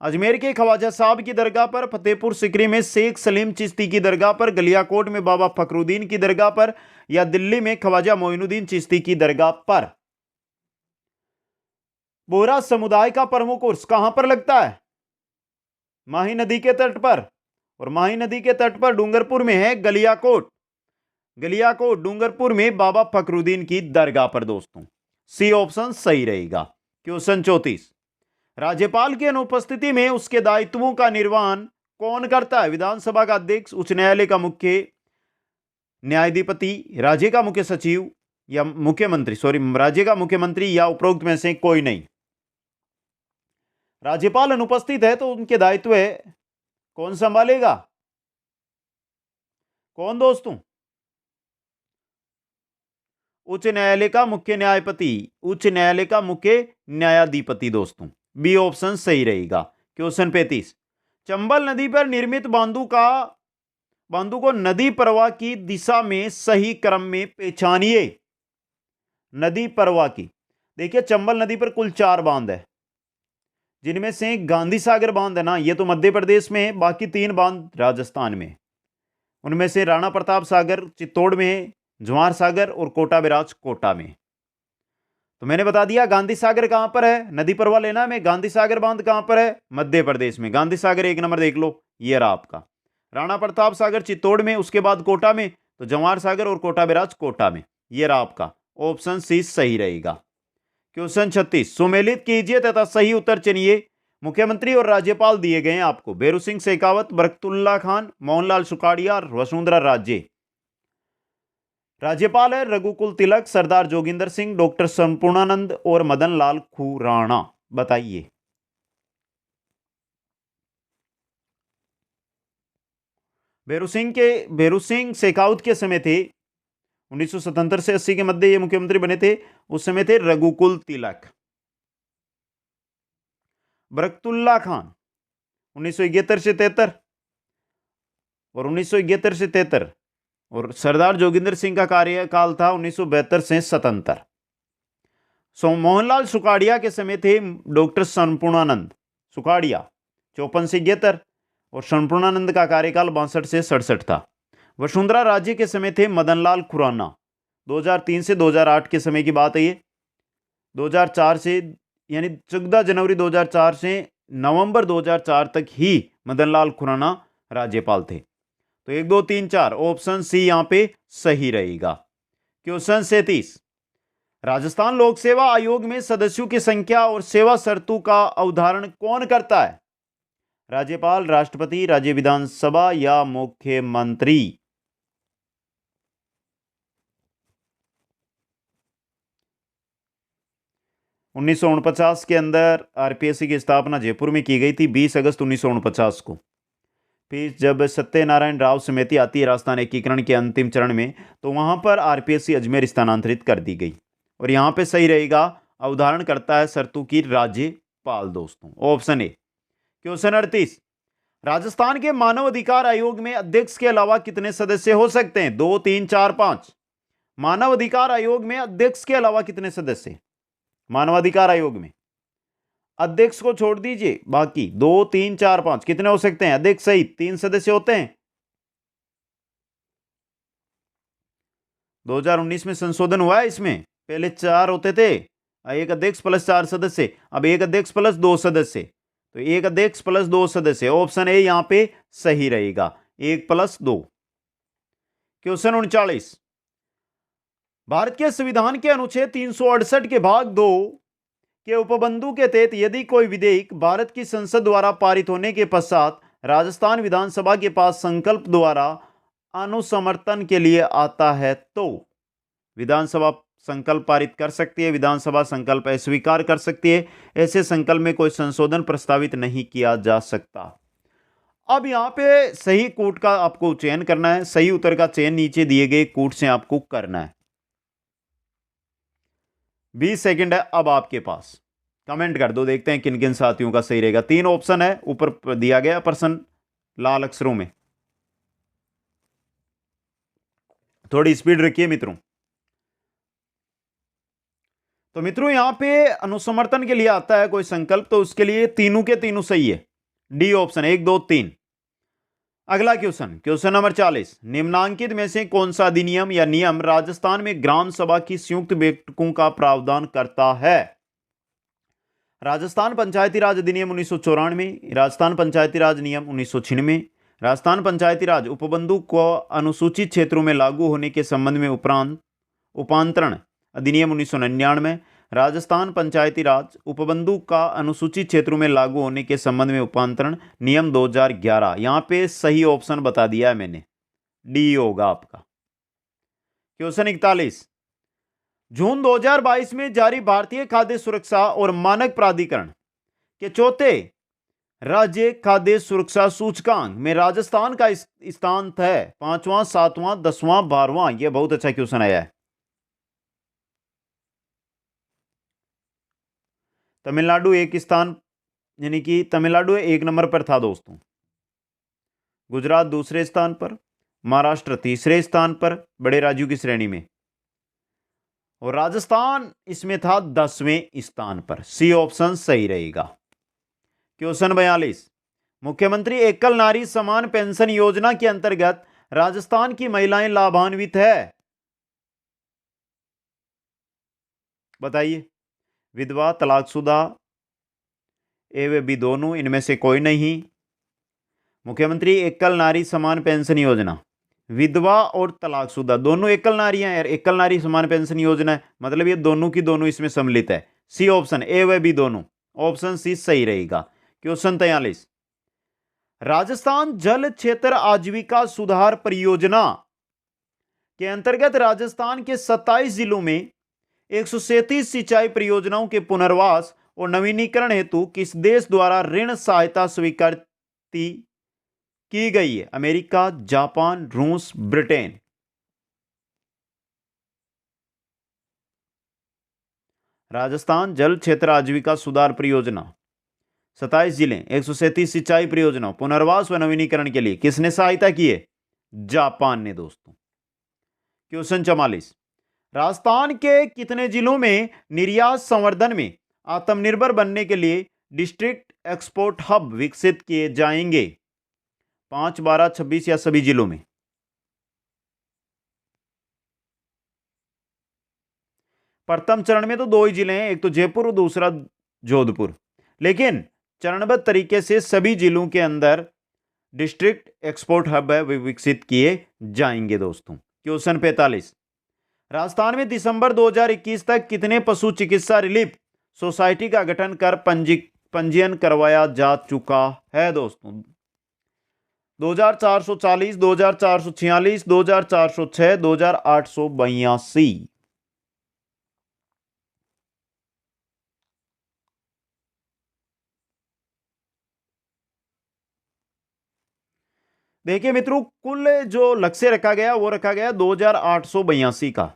अजमेर के ख्वाजा साहब की दरगाह पर, फतेहपुर सिकरी में शेख सलीम चिश्ती की दरगाह पर, गलियाकोट में बाबा फखरुद्दीन की दरगाह पर, या दिल्ली में ख्वाजा मोइनुद्दीन चिश्ती की दरगाह पर? बोहरा समुदाय का प्रमुख उर्स कहां पर लगता है? माही नदी के तट पर, और माही नदी के तट पर डूंगरपुर में है गलियाकोट। गलियाकोट डूंगरपुर में बाबा फकरुद्दीन की दरगाह पर दोस्तों। सी ऑप्शन सही रहेगा। क्वेश्चन 34, राज्यपाल की अनुपस्थिति में उसके दायित्वों का निर्वहन कौन करता है? विधानसभा का अध्यक्ष, उच्च न्यायालय का मुख्य न्यायाधिपति, राज्य का मुख्य सचिव या मुख्यमंत्री, राज्य का मुख्यमंत्री, या उपरोक्त में से कोई नहीं। राज्यपाल अनुपस्थित है तो उनके दायित्व है कौन संभालेगा? कौन दोस्तों? उच्च न्यायालय का मुख्य न्यायपति, उच्च न्यायालय का मुख्य न्यायाधिपति दोस्तों। बी ऑप्शन सही रहेगा। क्वेश्चन 35, चंबल नदी पर निर्मित बांधों को नदी प्रवाह की दिशा में सही क्रम में पहचानिए। नदी प्रवाह की, देखिए चंबल नदी पर कुल 4 बांध है, जिनमें से गांधी सागर बांध है ना, ये तो मध्य प्रदेश में है, बाकी 3 बांध राजस्थान में। उनमें से राणा प्रताप सागर चित्तौड़ में है, जवाहर सागर और कोटा बैराज कोटा में। तो मैंने बता दिया गांधी सागर कहां पर है, नदी प्रवाह लेना में। गांधी सागर बांध कहां पर है? मध्य प्रदेश में। गांधी सागर 1 नंबर देख लो, ये रहा आपका। राणा प्रताप सागर चित्तौड़ में, उसके बाद कोटा में, तो जवाहर सागर और कोटा बैराज कोटा में। ये रहा आपका, ऑप्शन सी सही रहेगा। क्वेश्चन 36, सुमेलित कीजिए तथा सही उत्तर चुनिए। मुख्यमंत्री और राज्यपाल दिए गए हैं आपको, भैरू सिंह शेखावत, बरकतुल्ला खान, मोहनलाल सुखाड़िया, वसुंधरा राजे। राज्यपाल है रघुकुल तिलक, सरदार जोगिंदर सिंह, डॉक्टर संपूर्णानंद और मदन लाल खुराना। बताइए। भैरू सिंह शेखावत के समय थे 1977 से 80 के मध्य ये मुख्यमंत्री बने थे, उस समय थे रघुकुल तिलक। बरकतुल्ला खान 1971 से 73 और 1971 से 73, और सरदार जोगिंदर सिंह का कार्यकाल था 1972 से 77। मोहनलाल सुखाड़िया के समय थे डॉक्टर संपूर्णानंद सुखाड़िया 54 से 71, और संपूर्णानंद का कार्यकाल 62 से 67 था। वसुंधरा राजे के समय थे मदनलाल खुराना, 2003 से 2008 के समय की बात है ये। 2004 से, यानी 14 जनवरी 2004 से नवंबर 2004 तक ही मदनलाल खुराना राज्यपाल थे। तो 1 2 3 4 ऑप्शन सी यहां पे सही रहेगा। क्वेश्चन 37, राजस्थान लोक सेवा आयोग में सदस्यों की संख्या और सेवा शर्तों का अवधारण कौन करता है? राज्यपाल, राष्ट्रपति, राज्य विधानसभा या मुख्यमंत्री? उन्नीस के अंदर आरपीएससी की स्थापना जयपुर में की गई थी 20 अगस्त 1949 को। फिर जब सत्यनारायण राव समिति आती है राजस्थान एकीकरण के अंतिम चरण में, तो वहां पर आरपीएससी अजमेर स्थानांतरित कर दी गई। और यहां पे सही रहेगा, अवधारण करता है शर्तों की राज्यपाल दोस्तों, ऑप्शन ए। क्वेश्चन 38, राजस्थान के मानव अधिकार आयोग में अध्यक्ष के अलावा कितने सदस्य हो सकते हैं? 2 3 4 5। मानव अधिकार आयोग में अध्यक्ष के अलावा कितने सदस्य? मानवाधिकार आयोग में अध्यक्ष को छोड़ दीजिए, बाकी 2 3 4 5 कितने हो सकते हैं? अध्यक्ष सहित 3 सदस्य होते हैं। 2019 में संशोधन हुआ है इसमें, पहले 4 होते थे, एक अध्यक्ष प्लस 4 सदस्य, अब एक अध्यक्ष प्लस 2 सदस्य, तो एक अध्यक्ष प्लस 2 सदस्य। ऑप्शन ए यहां पे सही रहेगा, 1 प्लस 2। क्वेश्चन 39, भारत के संविधान के अनुच्छेद 368 के भाग 2 के उपबंधु के तहत यदि कोई विधेयक भारत की संसद द्वारा पारित होने के पश्चात राजस्थान विधानसभा के पास संकल्प द्वारा अनुसमर्थन के लिए आता है, तो विधानसभा संकल्प पारित कर सकती है, विधानसभा संकल्प अस्वीकार कर सकती है। ऐसे संकल्प में कोई संशोधन प्रस्तावित नहीं किया जा सकता। अब यहां पे सही कूट का आपको चयन करना है, सही उत्तर का चयन नीचे दिए गए कूट से आपको करना है। 20 सेकंड है अब आपके पास, कमेंट कर दो, देखते हैं किन किन साथियों का सही रहेगा। 3 ऑप्शन है ऊपर दिया गया प्रश्न लाल अक्षरों में, थोड़ी स्पीड रखिए मित्रों। तो मित्रों यहां पे अनुसमर्थन के लिए आता है कोई संकल्प, तो उसके लिए तीनों के तीनों सही है, डी ऑप्शन 1 2 3। अगला क्वेश्चन नंबर 40, निम्नांकित में से कौन सा अधिनियम या नियम राजस्थान में ग्राम सभा की संयुक्त बैठकों का प्रावधान करता है? राजस्थान पंचायती राज अधिनियम 1994, राजस्थान पंचायती राज नियम 1996, राजस्थान पंचायती राज उपबंधु को अनुसूचित क्षेत्रों में लागू होने के संबंध में उपांतरण अधिनियम 1999, राजस्थान पंचायती राज उपबंधु का अनुसूचित क्षेत्रों में लागू होने के संबंध में उपांतरण नियम 2011। यहां पे सही ऑप्शन बता दिया है मैंने, डी होगा आपका। क्वेश्चन 41, जून 2022 में जारी भारतीय खाद्य सुरक्षा और मानक प्राधिकरण के चौथे राज्य खाद्य सुरक्षा सूचकांक में राजस्थान का स्थान है 5वां, 7वां, 10वां, 12वां। यह बहुत अच्छा क्वेश्चन आया है। तमिलनाडु एक स्थान, यानी कि तमिलनाडु 1 नंबर पर था दोस्तों, गुजरात दूसरे स्थान पर, महाराष्ट्र तीसरे स्थान पर बड़े राज्यों की श्रेणी में, और राजस्थान इसमें था 10वें स्थान पर। सी ऑप्शन सही रहेगा। क्वेश्चन 42, मुख्यमंत्री एकल नारी समान पेंशन योजना के अंतर्गत राजस्थान की महिलाएं लाभान्वित है, बताइए। विधवा, तलाकशुदा, ए व बी दोनों, इनमें से कोई नहीं। मुख्यमंत्री एकल नारी समान पेंशन योजना, विधवा और तलाकशुदा दोनों एकल नारियां हैं, एकल नारी समान पेंशन योजना है, मतलब ये दोनों की दोनों इसमें सम्मिलित है। सी ऑप्शन, ए व बी दोनों, ऑप्शन सी सही रहेगा। क्वेश्चन 43, राजस्थान जल क्षेत्र आजीविका सुधार परियोजना के अंतर्गत राजस्थान के 27 जिलों में 137 सिंचाई परियोजनाओं के पुनर्वास और नवीनीकरण हेतु किस देश द्वारा ऋण सहायता स्वीकृति की गई है? अमेरिका, जापान, रूस, ब्रिटेन। राजस्थान जल क्षेत्र आजीविका सुधार परियोजना 27 जिले 137 सिंचाई परियोजना पुनर्वास व नवीनीकरण के लिए किसने सहायता की है? जापान ने दोस्तों। क्वेश्चन 44, राजस्थान के कितने जिलों में निर्यात संवर्धन में आत्मनिर्भर बनने के लिए डिस्ट्रिक्ट एक्सपोर्ट हब विकसित किए जाएंगे? 5, 12, 26 या सभी जिलों में? प्रथम चरण में तो 2 ही जिले हैं, एक तो जयपुर और दूसरा जोधपुर, लेकिन चरणबद्ध तरीके से सभी जिलों के अंदर डिस्ट्रिक्ट एक्सपोर्ट हब है वे विकसित किए जाएंगे दोस्तों। क्वेश्चन 45, राजस्थान में दिसंबर 2021 तक कितने पशु चिकित्सा रिलीफ सोसाइटी का गठन कर पंजीयन करवाया जा चुका है दोस्तों? 2440, 2446, 2406, 2882। देखिए मित्रों, कुल जो लक्ष्य रखा गया वो रखा गया 2882 का,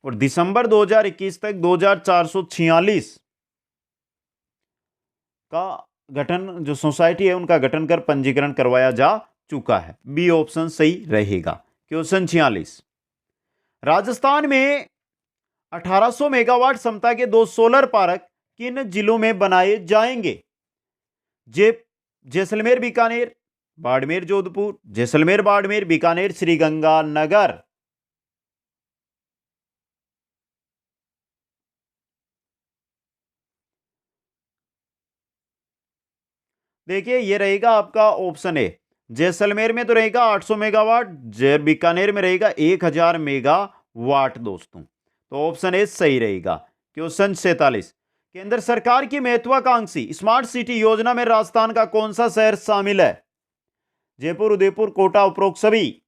और दिसंबर 2021 तक 2446 का गठन, जो सोसाइटी है उनका गठन कर पंजीकरण करवाया जा चुका है। बी ऑप्शन सही रहेगा। क्वेश्चन 46, राजस्थान में 1800 मेगावाट क्षमता के 2 सोलर पार्क किन जिलों में बनाए जाएंगे? जैसलमेर, बीकानेर, बाड़मेर, जोधपुर, जैसलमेर, बाड़मेर, बीकानेर, श्रीगंगानगर। देखिए ये रहेगा आपका ऑप्शन ए। जैसलमेर में तो रहेगा 800 मेगावाट, बीकानेर में रहेगा 1000 मेगावाट दोस्तों, तो ऑप्शन ए सही रहेगा। क्वेश्चन 47, केंद्र सरकार की महत्वाकांक्षी स्मार्ट सिटी योजना में राजस्थान का कौन सा शहर शामिल है? जयपुर, उदयपुर, कोटा, उपरोक्त सभी?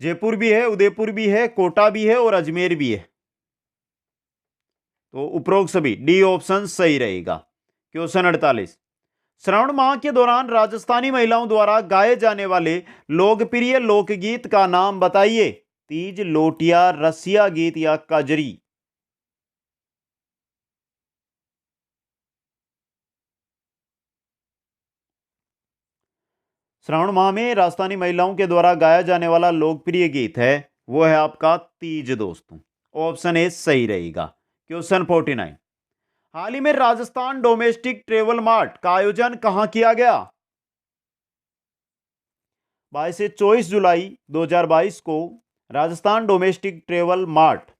जयपुर भी है, उदयपुर भी है, कोटा भी है और अजमेर भी है, तो उपरोक्त सभी, डी ऑप्शन सही रहेगा। क्वेश्चन 48, श्रावण माह के दौरान राजस्थानी महिलाओं द्वारा गाए जाने वाले लोकप्रिय लोकगीत का नाम बताइए। तीज, लोटिया, रसिया गीत या कजरी? श्रावण माह में राजस्थानी महिलाओं के द्वारा गाया जाने वाला लोकप्रिय गीत है वो है आपका तीज दोस्तों, ऑप्शन ए सही रहेगा। क्वेश्चन 49, हाल ही में राजस्थान डोमेस्टिक ट्रेवल मार्ट का आयोजन कहां किया गया? 22 से 24 जुलाई 2022 को राजस्थान डोमेस्टिक ट्रेवल मार्ट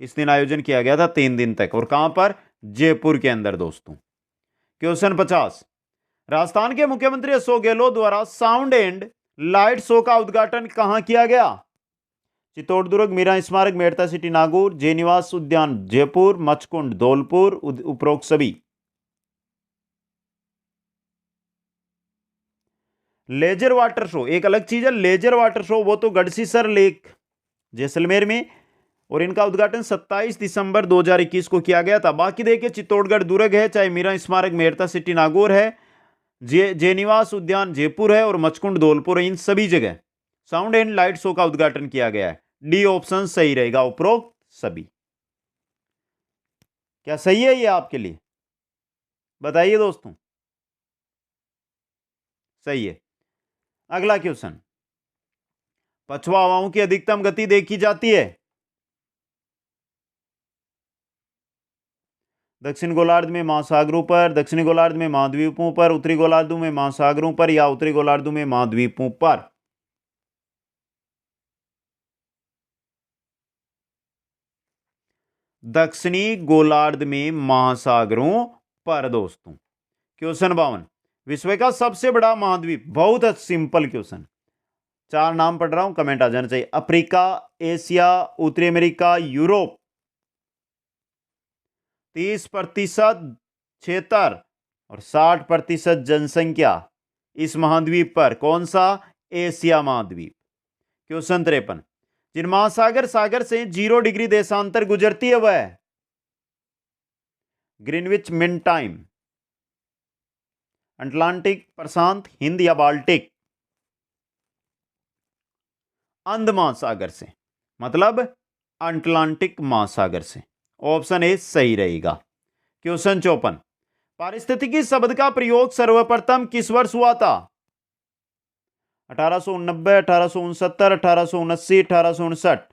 इस दिन आयोजन किया गया था 3 दिन तक। और कहां पर? जयपुर के अंदर दोस्तों। क्वेश्चन 50, राजस्थान के मुख्यमंत्री अशोक गहलोत द्वारा साउंड एंड लाइट शो का उद्घाटन कहां किया गया? चित्तौड़ दुर्ग, मीरा स्मारक, मेड़ता सिटी नागौर, जयनिवास उद्यान जयपुर, मचकुंड धौलपुर, उपरोक्त सभी। लेजर वाटर शो एक अलग चीज है, लेजर वाटर शो वो तो गढ़सीसर लेक जैसलमेर में, और इनका उद्घाटन 27 दिसंबर 2021 को किया गया था। बाकी देखिए चित्तौड़गढ़ दुर्ग है, चाहे मीरा स्मारक मेड़ता सिटी नागौर है, जयनिवास उद्यान जयपुर है, और मचकुंड धौलपुर है, इन सभी जगह साउंड एंड लाइट शो का उद्घाटन किया गया है। डी ऑप्शन सही रहेगा, उपरोक्त सभी। क्या सही है ये आपके लिए? बताइए दोस्तों। सही है। अगला क्वेश्चन, पछवा हवाओं की अधिकतम गति देखी जाती है दक्षिण गोलार्ध में महासागरों पर, दक्षिणी गोलार्ध में महाद्वीपों पर, उत्तरी गोलार्धों में महासागरों पर, या उत्तरी गोलार्धों में महाद्वीपों पर? दक्षिणी गोलार्ध में महासागरों पर दोस्तों। क्वेश्चन 52, विश्व का सबसे बड़ा महाद्वीप? बहुत सिंपल क्वेश्चन, 4 नाम पढ़ रहा हूं, कमेंट आ जाना चाहिए। अफ्रीका, एशिया, उत्तरी अमेरिका, यूरोप। 30% क्षेत्र और 60% जनसंख्या इस महाद्वीप पर। कौन सा? एशिया महाद्वीप। क्वेश्चन 53, जिन महासागर सागर से 0 डिग्री देशांतर गुजरती है वह? ग्रीनविच मीन टाइम, अटलांटिक, प्रशांत, हिंद या बाल्टिक? अंध महासागर से, मतलब अटलांटिक महासागर से। ऑप्शन ए सही रहेगा। क्वेश्चन 54, पारिस्थितिकी शब्द का प्रयोग सर्वप्रथम किस वर्ष हुआ था? 1889, 1869, 1879, 1859?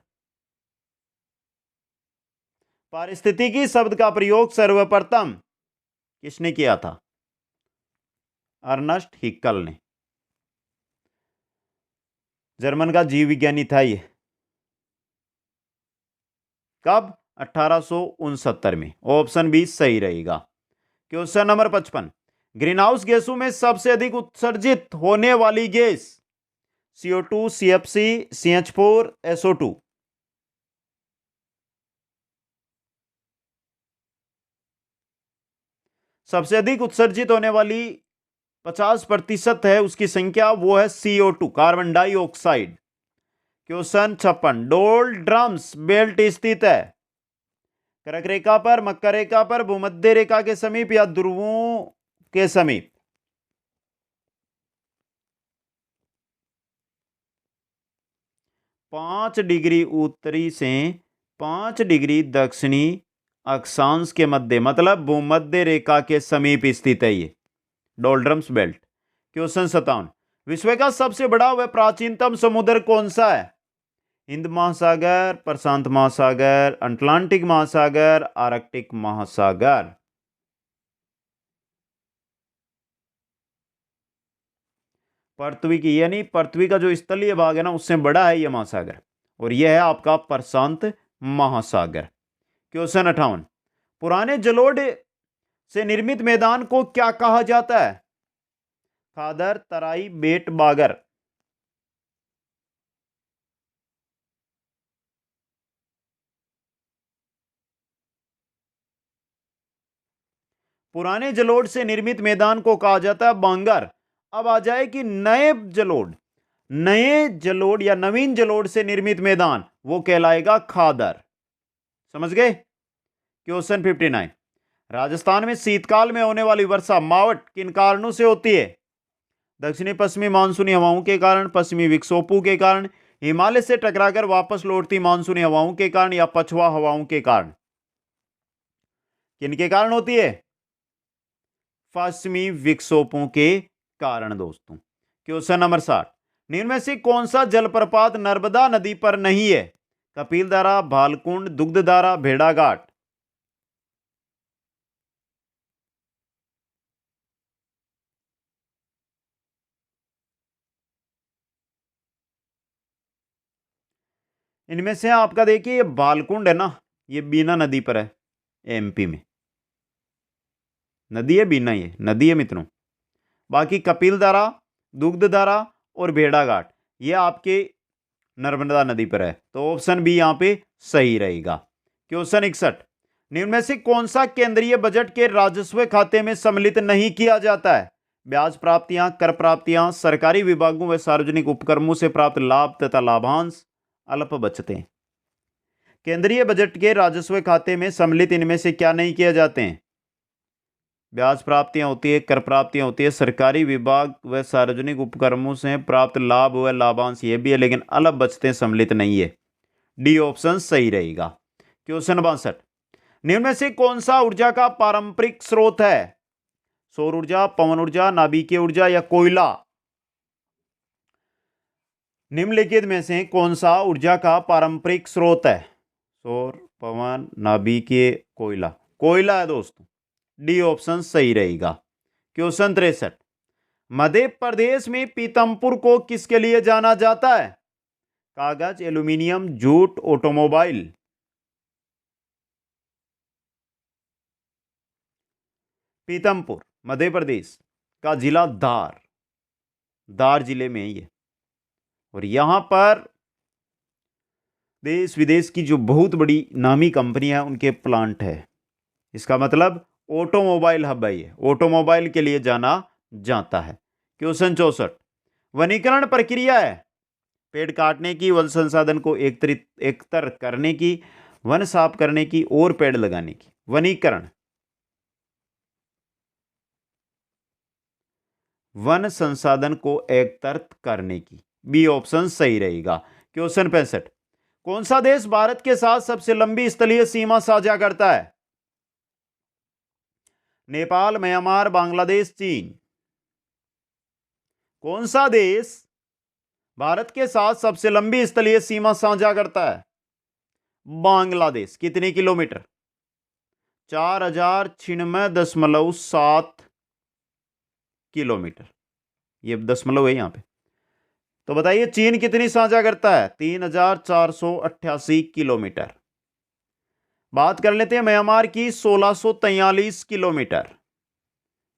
पारिस्थितिकी शब्द का प्रयोग सर्वप्रथम किसने किया था? अर्नस्ट हिक्कल ने, जर्मन का जीव विज्ञानी था ये। कब? 1869 में। ऑप्शन बी सही रहेगा। क्वेश्चन नंबर 55, ग्रीन हाउस गैसों में सबसे अधिक उत्सर्जित होने वाली gas? CO2, CFC, CH4, SO2? सबसे अधिक उत्सर्जित होने वाली 50% है उसकी संख्या, वो है CO2, कार्बन डाइऑक्साइड। क्वेश्चन 56, डोल ड्रम्स बेल्ट स्थित है कर्क रेखा पर, मकर रेखा पर, भूमध्य रेखा के समीप या ध्रुवों के समीप? पांच डिग्री उत्तरी से 5 डिग्री दक्षिणी अक्षांश के मध्य, मतलब भूमध्य रेखा के समीप स्थित है ये डोल्ड्रम्स बेल्ट। क्वेश्चन 57, विश्व का सबसे बड़ा व प्राचीनतम समुद्र कौन सा है? हिंद महासागर, प्रशांत महासागर, अटलांटिक महासागर, आर्कटिक महासागर? पृथ्वी की, यानी पृथ्वी का जो स्थलीय भाग है ना, उससे बड़ा है यह महासागर, और यह है आपका प्रशांत महासागर। क्वेश्चन 58, पुराने जलोढ़ से निर्मित मैदान को क्या कहा जाता है? खादर, तराई, बेट, बागर? पुराने जलोढ़ से निर्मित मैदान को कहा जाता है बांगर। अब आ जाए कि नए जलोढ़ या नवीन जलोढ़ से निर्मित मैदान, वो कहलाएगा खादर। समझ गए? क्वेश्चन 59, राजस्थान में शीतकाल में होने वाली वर्षा मावट किन कारणों से होती है? दक्षिणी पश्चिमी मानसूनी हवाओं के कारण, पश्चिमी विक्षोभों के कारण, हिमालय से टकराकर वापस लौटती मानसूनी हवाओं के कारण, या पछुआ हवाओं के कारण? किनके कारण होती है? पश्चिमी विक्षोभों के कारण दोस्तों। क्वेश्चन नंबर 60, निम्न में से कौन सा जलप्रपात नर्मदा नदी पर नहीं है? कपिलधारा, भालकुंड, दुग्धधारा, भेड़ाघाट? इनमें से आपका देखिए ये बालकुंड है ना, ये बीना नदी पर है, एमपी में नदी है, बीना ये नदी है मित्रों। बाकी कपिल धारा, दुग्ध धारा और भेड़ा घाट ये आपके नर्मदा नदी पर है। तो ऑप्शन बी यहां पे सही रहेगा। क्वेश्चन 61, निम्न में से कौन सा केंद्रीय बजट के राजस्व खाते में सम्मिलित नहीं किया जाता है? ब्याज प्राप्तियां, कर प्राप्तियां, सरकारी विभागों व सार्वजनिक उपक्रमों से प्राप्त लाभ तथा लाभांश, अल्प बचतें। केंद्रीय बजट के राजस्व खाते में सम्मिलित इनमें से क्या नहीं किए जाते हैं? ब्याज प्राप्तियां होती है, कर प्राप्तियां होती है, सरकारी विभाग व सार्वजनिक उपक्रमों से प्राप्त लाभ व लाभांश ये भी है, लेकिन अल्प बचतें सम्मिलित नहीं है। डी ऑप्शन सही रहेगा। क्वेश्चन 62, निम्न में से कौन सा ऊर्जा का पारंपरिक स्रोत है? सौर ऊर्जा, पवन ऊर्जा, नाभिकीय ऊर्जा या कोयला? निम्नलिखित में से कौन सा ऊर्जा का पारंपरिक स्रोत है? सौर, पवन, नाभिकीय, कोयला? कोयला है दोस्तों। डी ऑप्शन सही रहेगा। क्वेश्चन 63, मध्य प्रदेश में पीतमपुर को किसके लिए जाना जाता है? कागज, aluminium, jute, automobile? Pithampur Madhya Pradesh का जिला धार जिले में है ये, और यहां पर देश विदेश की जो बहुत बड़ी नामी कंपनियां हैं उनके प्लांट है। इसका मतलब ऑटोमोबाइल हब है ये, ऑटोमोबाइल के लिए जाना जाता है। क्वेश्चन 64, वनीकरण प्रक्रिया है पेड़ काटने की, वन संसाधन को एकत्र करने की, वन साफ करने की और पेड़ लगाने की। वनीकरण, वन संसाधन को एकत्रित करने की। बी ऑप्शन सही रहेगा। क्वेश्चन 65, कौन सा देश भारत के साथ सबसे लंबी स्थलीय सीमा साझा करता है? नेपाल, म्यांमार, बांग्लादेश, चीन? कौन सा देश भारत के साथ सबसे लंबी स्थलीय सीमा साझा करता है? बांग्लादेश। कितने किलोमीटर? 4096.7 किलोमीटर, ये दशमलव है यहां पे। तो बताइए चीन कितनी साझा करता है? 3488 किलोमीटर। बात कर लेते हैं म्यांमार की, 1643 किलोमीटर।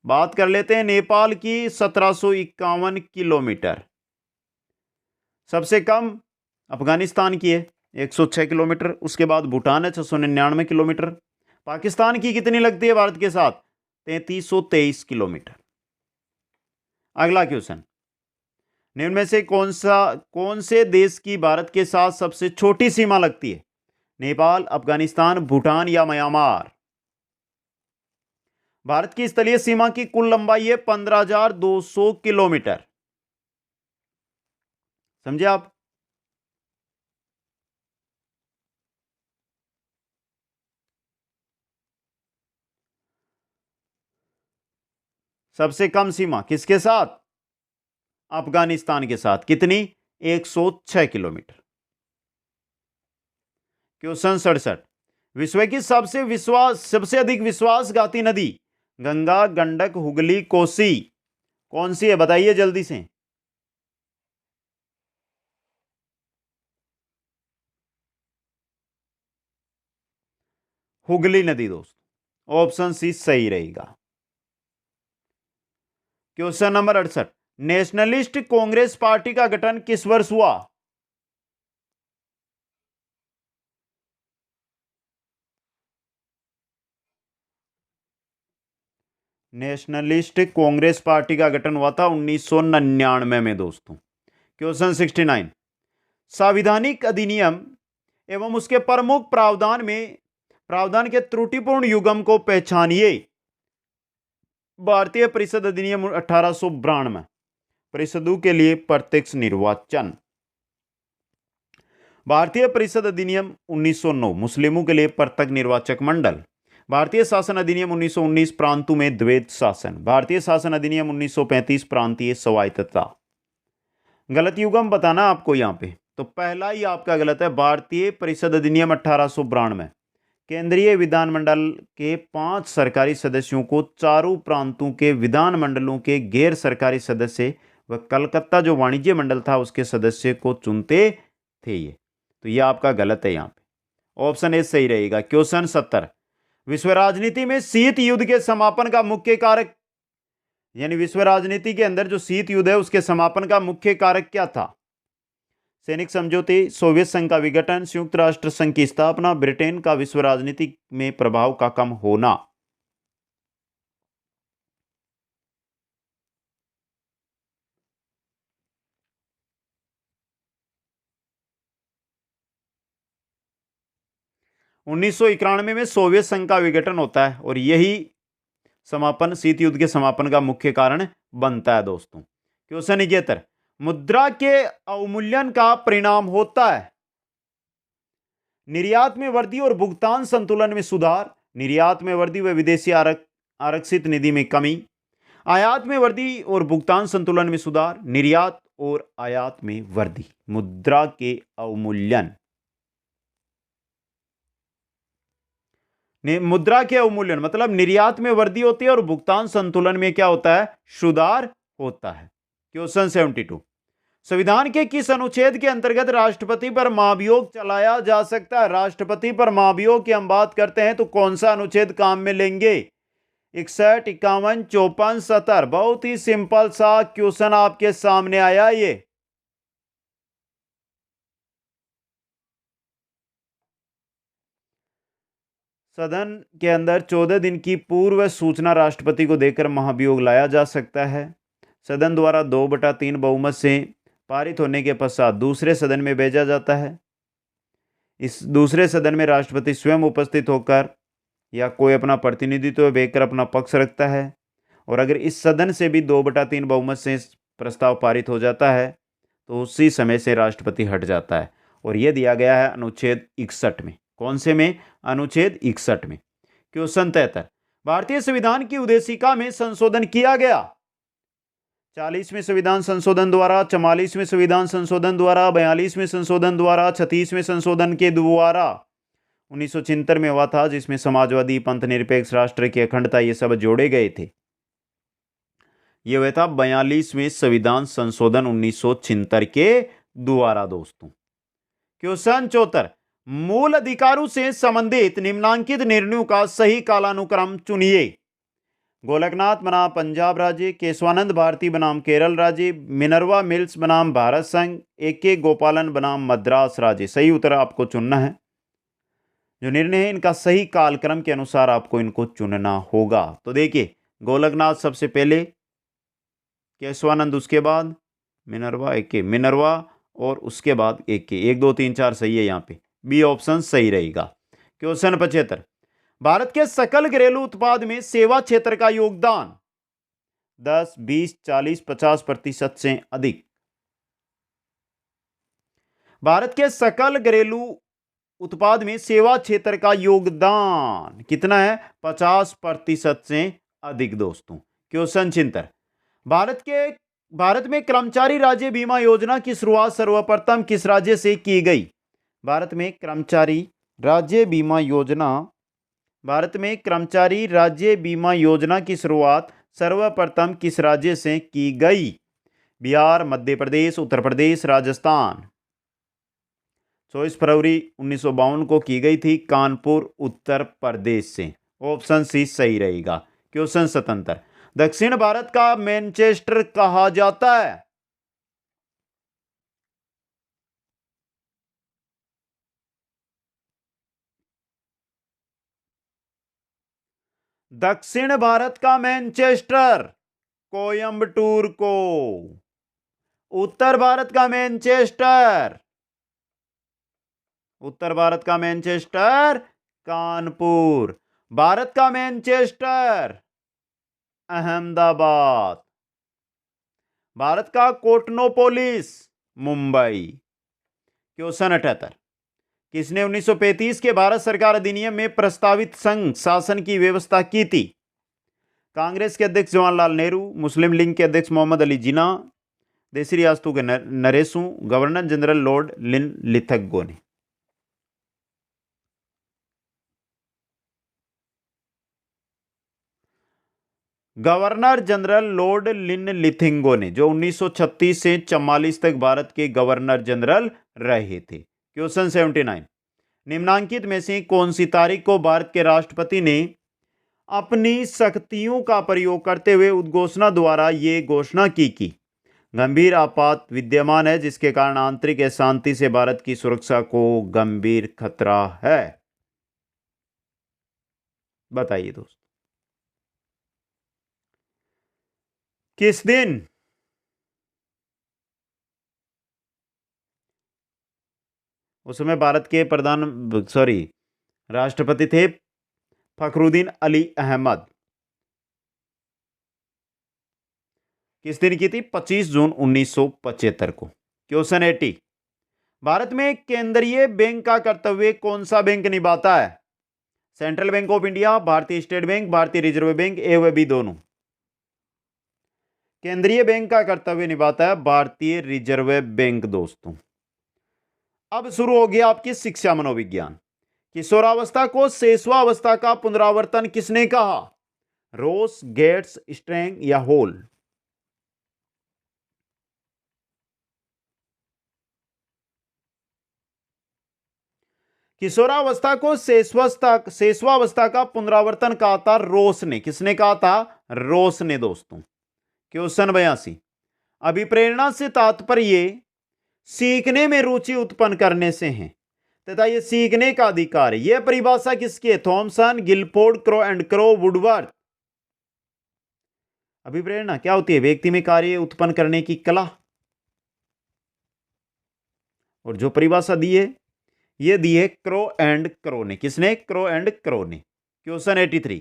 बात कर लेते हैं नेपाल की, 1751 किलोमीटर। सबसे कम अफगानिस्तान की है, 106 किलोमीटर। उसके बाद भूटान है, 699 किलोमीटर। पाकिस्तान की कितनी लगती है भारत के साथ? 3323 किलोमीटर। अगला क्वेश्चन, निम्न में से कौन से देश की भारत के साथ सबसे छोटी सीमा लगती है? नेपाल, अफगानिस्तान, भूटान या म्यांमार? भारत की स्थलीय सीमा की कुल लंबाई है 15,200 किलोमीटर। समझे आप? सबसे कम सीमा किसके साथ? अफगानिस्तान के साथ। कितनी? 106 किलोमीटर। क्वेश्चन 67, विश्व की सबसे अधिक विश्वासघाती नदी गंगा, गंडक, हुगली, कोसी कौन सी है? बताइए जल्दी से। हुगली नदी दोस्त। ऑप्शन सी सही रहेगा। Question number 68, nationalist Congress party का गठन किस वर्ष हुआ? नेशनलिस्ट कांग्रेस पार्टी का गठन हुआ था 1999 में दोस्तों। क्वेश्चन 69, संवैधानिक अधिनियम एवं उसके प्रमुख प्रावधान के त्रुटिपूर्ण युग्म को पहचानिए। भारतीय परिषद अधिनियम 1892, परिषदों के लिए प्रत्यक्ष निर्वाचन। भारतीय परिषद अधिनियम 1909, मुस्लिमों के लिए प्रत्यक्ष निर्वाचक मंडल। भारतीय शासन अधिनियम 1919, प्रांतों में द्वैत शासन। भारतीय शासन अधिनियम 1935, प्रांतीय स्वायत्तता। गलत युग्म बताना आपको यहां पे, तो पहला ही आपका गलत है। भारतीय परिषद अधिनियम 1892 केंद्रीय विधानमंडल के 5 सरकारी सदस्यों को चारों प्रांतों के विधानमंडलों के गैर सरकारी सदस्य व कलकत्ता जो वाणिज्य मंडल था उसके सदस्य को चुनते थे ये। तो यह आपका गलत है यहाँ पे, ऑप्शन ए सही रहेगा। क्वेश्चन 70, विश्व राजनीति में शीत युद्ध के समापन का मुख्य कारक, यानी विश्व राजनीति के अंदर जो शीत युद्ध है उसके समापन का मुख्य कारक क्या था? सैनिक समझौते, सोवियत संघ का विघटन, संयुक्त राष्ट्र संघ की स्थापना, ब्रिटेन का विश्व राजनीति में प्रभाव का कम होना। उन्नीस में सोवियत संघ का विघटन होता है और यही समापन, शीत युद्ध के समापन का मुख्य कारण बनता है दोस्तों। क्वेश्चन 71, मुद्रा के अवमूल्यन का परिणाम होता है निर्यात में वृद्धि और भुगतान संतुलन में सुधार, निर्यात में वृद्धि व विदेशी आरक्षित निधि में कमी, आयात में वृद्धि और भुगतान संतुलन में सुधार, निर्यात और आयात में वृद्धि। मुद्रा के अवमूल्यन, मुद्रा के अवमूल्यन मतलब निर्यात में वृद्धि होती है और भुगतान संतुलन में क्या होता है? सुधार होता है। क्वेश्चन 72, संविधान के किस अनुच्छेद के अंतर्गत राष्ट्रपति पर महाभियोग चलाया जा सकता है? राष्ट्रपति पर महाभियोग की हम बात करते हैं तो कौन सा अनुच्छेद काम में लेंगे? 61, 51, 54, 70। बहुत ही सिंपल सा क्वेश्चन आपके सामने आया ये। सदन के अंदर 14 दिन की पूर्व सूचना राष्ट्रपति को देकर महाभियोग लाया जा सकता है। सदन द्वारा 2/3 बहुमत से पारित होने के पश्चात दूसरे सदन में भेजा जाता है। इस दूसरे सदन में राष्ट्रपति स्वयं उपस्थित होकर या कोई अपना प्रतिनिधित्व भेजकर अपना पक्ष रखता है और अगर इस सदन से भी 2/3 बहुमत से प्रस्ताव पारित हो जाता है तो उसी समय से राष्ट्रपति हट जाता है और यह दिया गया है अनुच्छेद 61 में। कौन से में? अनुच्छेद 61 में। क्वेश्चन 73, भारतीय संविधान की उद्देशिका में संशोधन किया गया 40वें संविधान संशोधन द्वारा, 44वें संविधान संशोधन द्वारा, 42वें संशोधन द्वारा, 36वें संशोधन के द्वारा। 1976 में हुआ था जिसमें समाजवादी, पंथ निरपेक्ष, राष्ट्र की अखंडता ये सब जोड़े गए थे। यह हुआ था 42वें संविधान संशोधन 1976 के द्वारा दोस्तों। क्वेश्चन 74, मूल अधिकारों से संबंधित निम्नांकित निर्णयों का सही कालानुक्रम चुनिए। गोलकनाथ बनाम पंजाब राज्य, केशवानंद भारती बनाम केरल राज्य, मिनर्वा मिल्स बनाम भारत संघ, AK गोपालन बनाम मद्रास राज्य। सही उत्तर आपको चुनना है। जो निर्णय है इनका सही कालक्रम के अनुसार आपको इनको चुनना होगा। तो देखिए, गोलकनाथ सबसे पहले, केशवानंद उसके बाद, मिनर्वा AK, मिनर्वा और उसके बाद AK। 1 2 3 4 सही है, यहाँ पे बी ऑप्शन सही रहेगा। क्वेश्चन 75, भारत के सकल घरेलू उत्पाद में सेवा क्षेत्र का योगदान 10, 20, 40, 50% से अधिक। भारत के सकल घरेलू उत्पाद में सेवा क्षेत्र का योगदान कितना है? 50% से अधिक दोस्तों। क्वेश्चन 76, भारत में कर्मचारी राज्य बीमा योजना की शुरुआत सर्वप्रथम किस राज्य से की गई? भारत में कर्मचारी राज्य बीमा योजना की शुरुआत सर्वप्रथम किस राज्य से की गई? बिहार, मध्य प्रदेश, उत्तर प्रदेश, राजस्थान। 24 फरवरी 1952 को की गई थी, कानपुर, उत्तर प्रदेश से। ऑप्शन सी सही रहेगा। क्वेश्चन 77, दक्षिण भारत का मैनचेस्टर कहा जाता है? दक्षिण भारत का मैनचेस्टर कोयंबटूर को, उत्तर भारत का मैनचेस्टर कानपुर, भारत का मैनचेस्टर अहमदाबाद, भारत का कोटनोपोलिस मुंबई। क्वेश्चन 78, किसने 1935 के भारत सरकार अधिनियम में प्रस्तावित संघ शासन की व्यवस्था की थी? कांग्रेस के अध्यक्ष जवाहरलाल नेहरू, मुस्लिम लीग के अध्यक्ष मोहम्मद अली जिन्ना, देसी रियासतों के नरेशू, गवर्नर जनरल लॉर्ड लिथगो ने। गवर्नर जनरल लॉर्ड लिथगो ने, जो 1936 से 44 तक भारत के गवर्नर जनरल रहे थे। क्वेश्चन 79, निम्नांकित में से कौन सी तारीख को भारत के राष्ट्रपति ने अपनी शक्तियों का प्रयोग करते हुए उद्घोषणा द्वारा ये घोषणा की गंभीर आपात विद्यमान है जिसके कारण आंतरिक अशांति से भारत की सुरक्षा को गंभीर खतरा है। बताइए दोस्त, किस दिन? उस समय भारत के राष्ट्रपति थे फखरुद्दीन अली अहमद। किस दिन की थी? 25 जून 1975 को। क्वेश्चन 80, भारत में केंद्रीय बैंक का कर्तव्य कौन सा बैंक निभाता है? सेंट्रल बैंक ऑफ इंडिया, भारतीय स्टेट बैंक, भारतीय रिजर्व बैंक, ए व बी दोनों? केंद्रीय बैंक का कर्तव्य निभाता है भारतीय रिजर्व बैंक दोस्तों। अब शुरू हो गया आपकी शिक्षा मनोविज्ञान। किशोरावस्था को शेषवावस्था का पुनरावर्तन किसने कहा? रोस, गेट्स, स्ट्रैंग या होल? किशोरावस्था को शेषवावस्था का पुनरावर्तन कहा था रोस ने। किसने कहा था? रोस ने दोस्तों। क्वेश्चन 82, अभिप्रेरणा से तात्पर्य सीखने में रुचि उत्पन्न करने से है तथा यह सीखने का अधिकार है। यह परिभाषा किसकी है? Thomson, Guilford, Crow and Crow, Woodworth. अभिप्रेरणा क्या होती है? व्यक्ति में कार्य उत्पन्न करने की कला। और जो परिभाषा दी है यह दी है क्रो एंड क्रो ने। किसने? क्रो एंड क्रो ने। क्वेश्चन 83,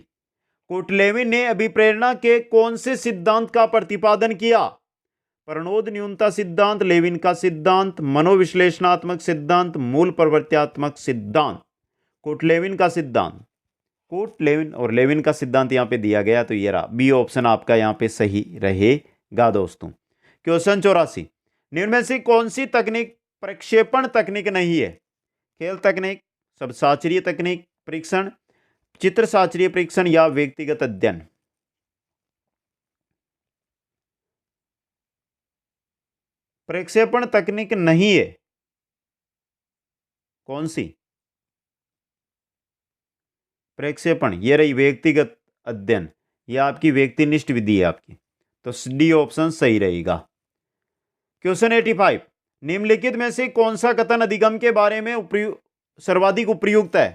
कोटलेविन ने अभिप्रेरणा के कौन से सिद्धांत का प्रतिपादन किया? प्रणोद न्यूनता सिद्धांत, लेविन का सिद्धांत, मनोविश्लेषणात्मक सिद्धांत, मूल प्रवृत्त्यात्मक सिद्धांत। कोटलेविन का सिद्धांत। कोटलेविन और लेविन का सिद्धांत यहां पे दिया गया, तो ये रहा बी ऑप्शन आपका यहां पे सही रहेगा दोस्तों। क्वेश्चन 84, निम्न में से कौन सी तकनीक प्रक्षेपण तकनीक नहीं है? खेल तकनीक, शब्दशास्त्रीय तकनीक परीक्षण, चित्रशास्त्रीय परीक्षण या व्यक्तिगत अध्ययन? प्रक्षेपण तकनीक नहीं है, कौन सी? प्रक्षेपण, ये रही व्यक्तिगत अध्ययन, यह आपकी व्यक्तिनिष्ठ विधि है आपकी, तो डी ऑप्शन सही रहेगा। क्वेश्चन 85, निम्नलिखित में से कौन सा कथन अधिगम के बारे में सर्वाधिक उपयुक्त है?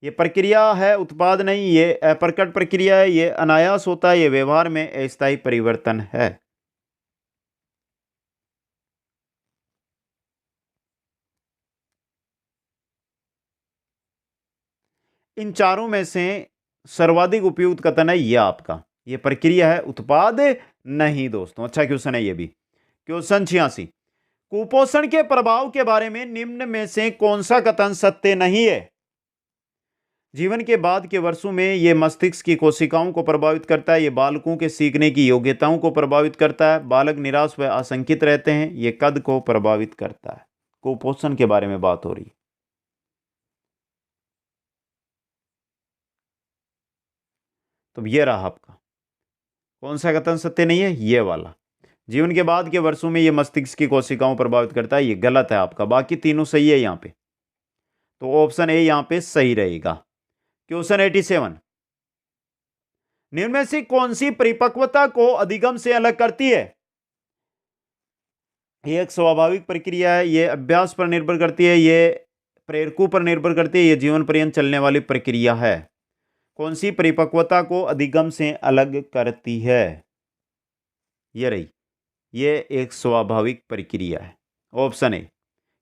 ये प्रक्रिया है, उत्पाद नहीं, ये अप्रकट प्रक्रिया है, ये अनायास होता है, ये व्यवहार में अस्थायी परिवर्तन है। इन चारों में से सर्वाधिक उपयुक्त कथन है यह आपका, ये प्रक्रिया है, उत्पाद नहीं दोस्तों। अच्छा क्वेश्चन है ये भी। क्वेश्चन 86, कुपोषण के प्रभाव के बारे में निम्न में से कौन सा कथन सत्य नहीं है? जीवन के बाद के वर्षों में यह मस्तिष्क की कोशिकाओं को प्रभावित करता है, यह बालकों के सीखने की योग्यताओं को प्रभावित करता है, बालक निराश व आशंकित रहते हैं, यह कद को प्रभावित करता है। कुपोषण के बारे में बात हो रही है। तो यह रहा आपका, कौन सा कथन सत्य नहीं है? यह वाला, जीवन के बाद के वर्षों में यह मस्तिष्क की कोशिकाओं प्रभावित करता है, यह गलत है आपका। बाकी तीनों सही है यहां पे, तो ऑप्शन ए यहां पे सही रहेगा। क्वेश्चन 87, निम्न में से कौन सी परिपक्वता को अधिगम से अलग करती है? यह एक स्वाभाविक प्रक्रिया है, यह अभ्यास पर निर्भर करती है, यह प्रेरकों पर निर्भर करती है, यह जीवन पर्यंत चलने वाली प्रक्रिया है। कौन सी परिपक्वता को अधिगम से अलग करती है? यह रही, यह एक स्वाभाविक प्रक्रिया है, ऑप्शन ए।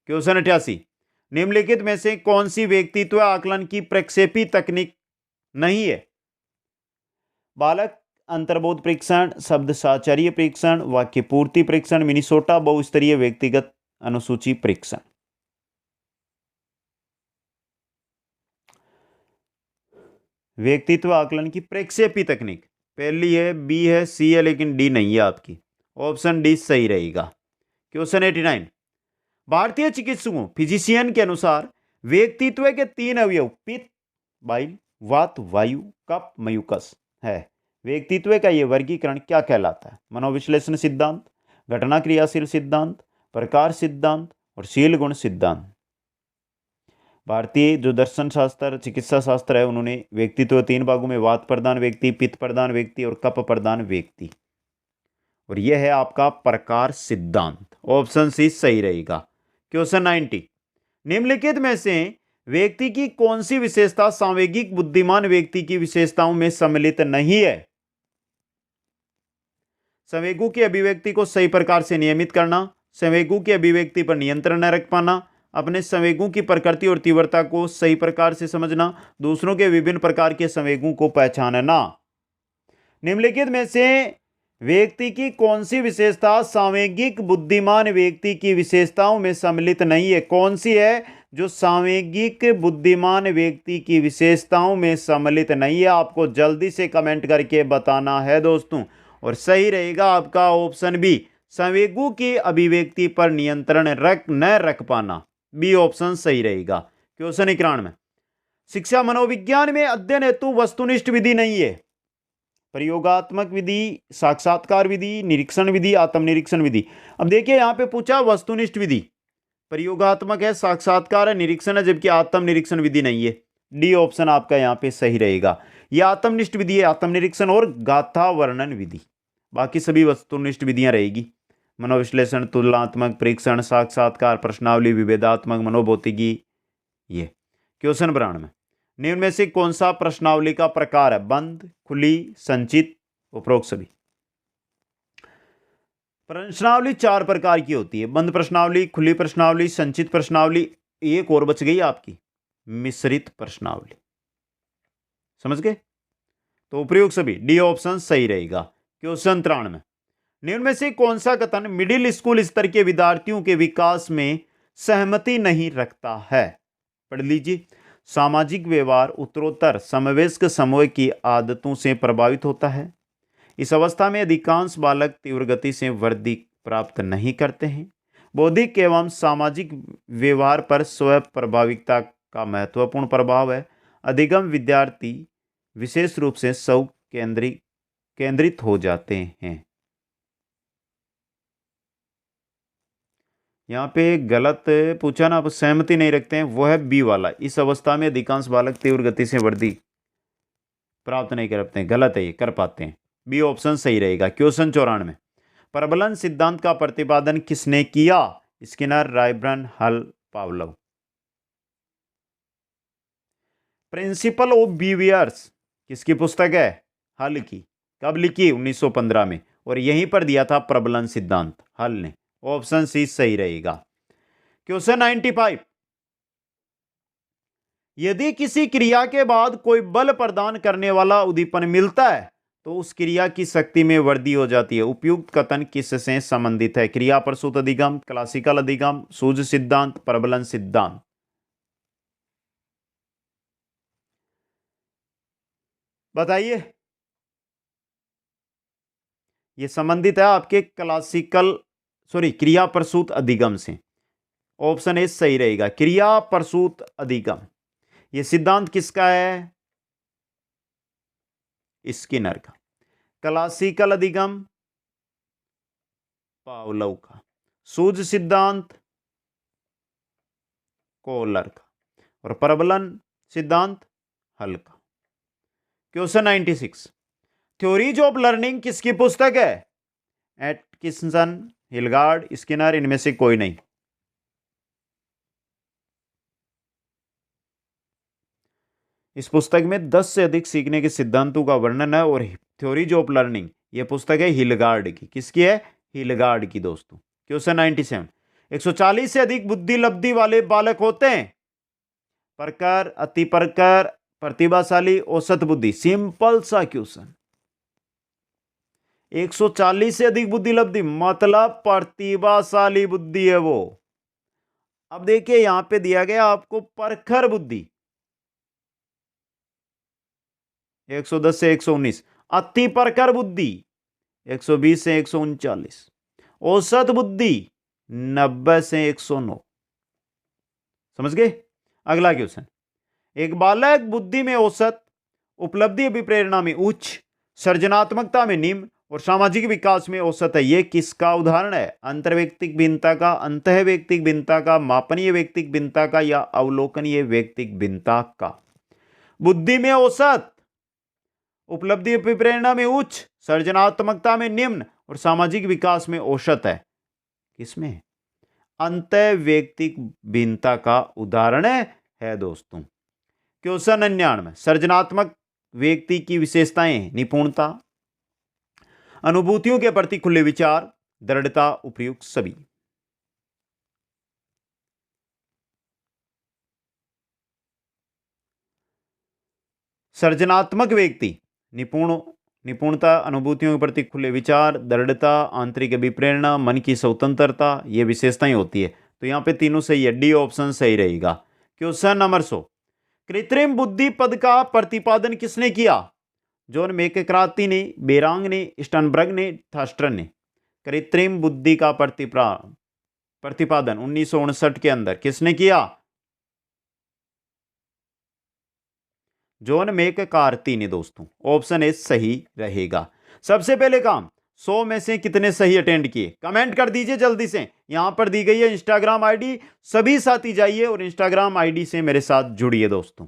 क्वेश्चन 88, निम्नलिखित में से कौन सी व्यक्तित्व आकलन की प्रक्षेपी तकनीक नहीं है? बालक अंतर्बोध परीक्षण, शब्द साचार्य परीक्षण, वाक्य पूर्ति परीक्षण, मिनीसोटा बहुस्तरीय व्यक्तिगत अनुसूची परीक्षण। व्यक्तित्व आकलन की प्रक्षेपी तकनीक पहली है, बी है, सी है, लेकिन डी नहीं है आपकी, ऑप्शन डी सही रहेगा। क्वेश्चन 89, भारतीय चिकित्सकों फिजिशियन के अनुसार व्यक्तित्व के 3 अवयव पित्त, बाइल, वात, वायु, कफ, मयूकस है। व्यक्तित्व का यह वर्गीकरण क्या कहलाता है? मनोविश्लेषण सिद्धांत, घटना क्रियाशील सिद्धांत, प्रकार सिद्धांत और शील गुण सिद्धांत। भारतीय जो दर्शन शास्त्र चिकित्सा शास्त्र है उन्होंने व्यक्तित्व 3 भागों में वात प्रधान व्यक्ति, पित्त प्रधान व्यक्ति और कफ प्रधान व्यक्ति, और यह है आपका प्रकार सिद्धांत। ऑप्शन सी सही रहेगा। क्वेश्चन 90, निम्नलिखित में से व्यक्ति की कौन सी विशेषता सांवेगिक बुद्धिमान व्यक्ति की विशेषताओं में सम्मिलित नहीं है? संवेगों की अभिव्यक्ति को सही प्रकार से नियमित करना, संवेगों की अभिव्यक्ति पर नियंत्रण न रख पाना, अपने संवेगों की प्रकृति और तीव्रता को सही प्रकार से समझना, दूसरों के विभिन्न प्रकार के संवेगों को पहचानना। निम्नलिखित में से व्यक्ति की कौन सी विशेषता सांवेगिक बुद्धिमान व्यक्ति की विशेषताओं में सम्मिलित नहीं है? कौन सी है जो सांवेगिक बुद्धिमान व्यक्ति की विशेषताओं में सम्मिलित नहीं है? आपको जल्दी से कमेंट करके बताना है दोस्तों। और सही रहेगा आपका ऑप्शन बी, संवेगों की अभिव्यक्ति पर नियंत्रण रख पाना। बी ऑप्शन सही रहेगा। क्वेश्चन 91, शिक्षा मनोविज्ञान में अध्ययन हेतु वस्तुनिष्ठ विधि नहीं है। प्रयोगात्मक विधि, साक्षात्कार विधि, निरीक्षण विधि, आत्मनिरीक्षण विधि। अब देखिए यहां पे पूछा वस्तुनिष्ठ विधि, प्रयोगात्मक है, साक्षात्कार है, निरीक्षण है, जबकि आत्मनिरीक्षण विधि नहीं है। डी ऑप्शन आपका यहां पे सही रहेगा। यह आत्मनिष्ठ विधि है, आत्मनिरीक्षण और गाथा वर्णन विधि। बाकी सभी वस्तुनिष्ठ विधियां रहेगी, मनोविश्लेषण, तुलनात्मक परीक्षण, साक्षात्कार, प्रश्नावली, विभेदात्मक, मनोभौतिकी। ये क्वेश्चन 92, निम्न में से कौन सा प्रश्नावली का प्रकार है? बंद, खुली, संचित, उपरोक्त सभी। प्रश्नावली 4 प्रकार की होती है, बंद प्रश्नावली, खुली प्रश्नावली, संचित प्रश्नावली, एक और बच गई आपकी मिश्रित प्रश्नावली। समझ गए? तो उपयुक्त सभी, डी ऑप्शन सही रहेगा। क्वेश्चन 93, निम्न में से कौन सा कथन मिडिल स्कूल स्तर के विद्यार्थियों के विकास में सहमति नहीं रखता है? पढ़ लीजिए। सामाजिक व्यवहार उत्तरोत्तर समवयस्क समूह की आदतों से प्रभावित होता है। इस अवस्था में अधिकांश बालक तीव्र गति से वृद्धि प्राप्त नहीं करते हैं। बौद्धिक एवं सामाजिक व्यवहार पर स्व प्रभाविकता का महत्वपूर्ण प्रभाव है। अधिगम विद्यार्थी विशेष रूप से स्व केंद्रित हो जाते हैं। यहाँ पे गलत पूछा ना, आप सहमति नहीं रखते हैं, वो है बी वाला। इस अवस्था में अधिकांश बालक तीव्र गति से वृद्धि प्राप्त नहीं कर पाते हैं, गलत है, ये कर पाते हैं। बी ऑप्शन सही रहेगा। क्वेश्चन 94, प्रबलन सिद्धांत का प्रतिपादन किसने किया? स्किनर, रायबर्न, हल, पावलोव। प्रिंसिपल ऑफ बिहेवियर्स किसकी पुस्तक है? हल की। कब लिखी? 1915 में। और यहीं पर दिया था प्रबलन सिद्धांत हल ने। ऑप्शन सी सही रहेगा। क्वेश्चन 95, यदि किसी क्रिया के बाद कोई बल प्रदान करने वाला उद्दीपन मिलता है तो उस क्रिया की शक्ति में वृद्धि हो जाती है। उपयुक्त कथन किससे संबंधित है? क्रिया प्रसूत अधिगम, क्लासिकल अधिगम, सूझ सिद्धांत, प्रबलन सिद्धांत। बताइए। यह संबंधित है आपके क्रिया प्रसूत अधिगम से। ऑप्शन ए सही रहेगा, क्रिया प्रसूत अधिगम। यह सिद्धांत किसका है? स्किनर का। क्लासिकल अधिगम पावलोव का। सूझ सिद्धांत कोहलर का। और प्रबलन सिद्धांत हल का। क्वेश्चन 96, थ्योरीज ऑफ लर्निंग किसकी पुस्तक है? एटकिंसन, हिलगार्ड, स्किनर, इनमें से कोई नहीं। इस पुस्तक में 10 से अधिक सीखने के सिद्धांतों का वर्णन है। और थ्योरीज ऑफ लर्निंग यह पुस्तक है हिलगार्ड की। किसकी है? हिलगार्ड की दोस्तों। क्वेश्चन 97, 140 से अधिक बुद्धि लब्धि वाले बालक होते हैं? प्रखर, अति प्रखर, प्रतिभाशाली, औसत बुद्धि। सिंपल सा क्वेश्चन। 140 से अधिक बुद्धि लब्धि मतलब प्रतिभाशाली बुद्धि है वो। अब देखिए यहां पे दिया गया आपको प्रखर बुद्धि 110 से 119, अति प्रखर बुद्धि 120 से 139, औसत बुद्धि 90 से 109। समझ गए? अगला क्वेश्चन, एक बालक बुद्धि में औसत, उपलब्धि अभिप्रेरणा में उच्च, सृजनात्मकता में निम्न और सामाजिक विकास में औसत है, ये किसका उदाहरण है? अंतर्वैयक्तिक भिन्नता का, अंतःवैयक्तिक भिन्नता का, मापनीय व्यक्तिक भिन्नता का या अवलोकनीय व्यक्तिक भिन्नता का? बुद्धि में औसत, उपलब्धि प्रेरणा में उच्च, सृजनात्मकता में निम्न और सामाजिक विकास में औसत है। किसमें? अंतःवैयक्तिक भिन्नता का उदाहरण है दोस्तों। क्वेश्चन 99, सृजनात्मक व्यक्ति की विशेषताएं, निपुणता, अनुभूतियों के प्रति खुले विचार, दृढ़ता, उपयुक्त सभी। सृजनात्मक व्यक्ति निपुणता, अनुभूतियों के प्रति खुले विचार, दृढ़ता, आंतरिक अभिप्रेरणा, मन की स्वतंत्रता, ये विशेषताएं होती है। तो यहां पे तीनों सही है, डी ऑप्शन सही रहेगा। क्वेश्चन नंबर 100, कृत्रिम बुद्धि पद का प्रतिपादन किसने किया? जॉन मैककार्थी ने, बेरांग ने, स्टर्नबर्ग ने, थर्स्टन ने। कृत्रिम बुद्धि का प्रतिपादन 1959 के अंदर किसने किया? जॉन मैककार्थी ने दोस्तों। ऑप्शन ए सही रहेगा। सबसे पहले काम, 100 में से कितने सही अटेंड किए? कमेंट कर दीजिए जल्दी से। यहां पर दी गई है इंस्टाग्राम आईडी, सभी साथी जाइए और इंस्टाग्राम आईडी से मेरे साथ जुड़िए दोस्तों।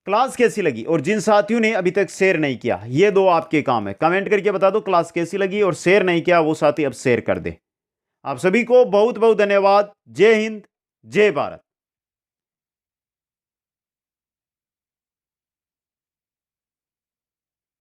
क्लास कैसी लगी? और जिन साथियों ने अभी तक शेयर नहीं किया, ये दो आपके काम है, कमेंट करके बता दो क्लास कैसी लगी, और शेयर नहीं किया वो साथी अब शेयर कर दे। आप सभी को बहुत बहुत धन्यवाद। जय हिंद, जय भारत।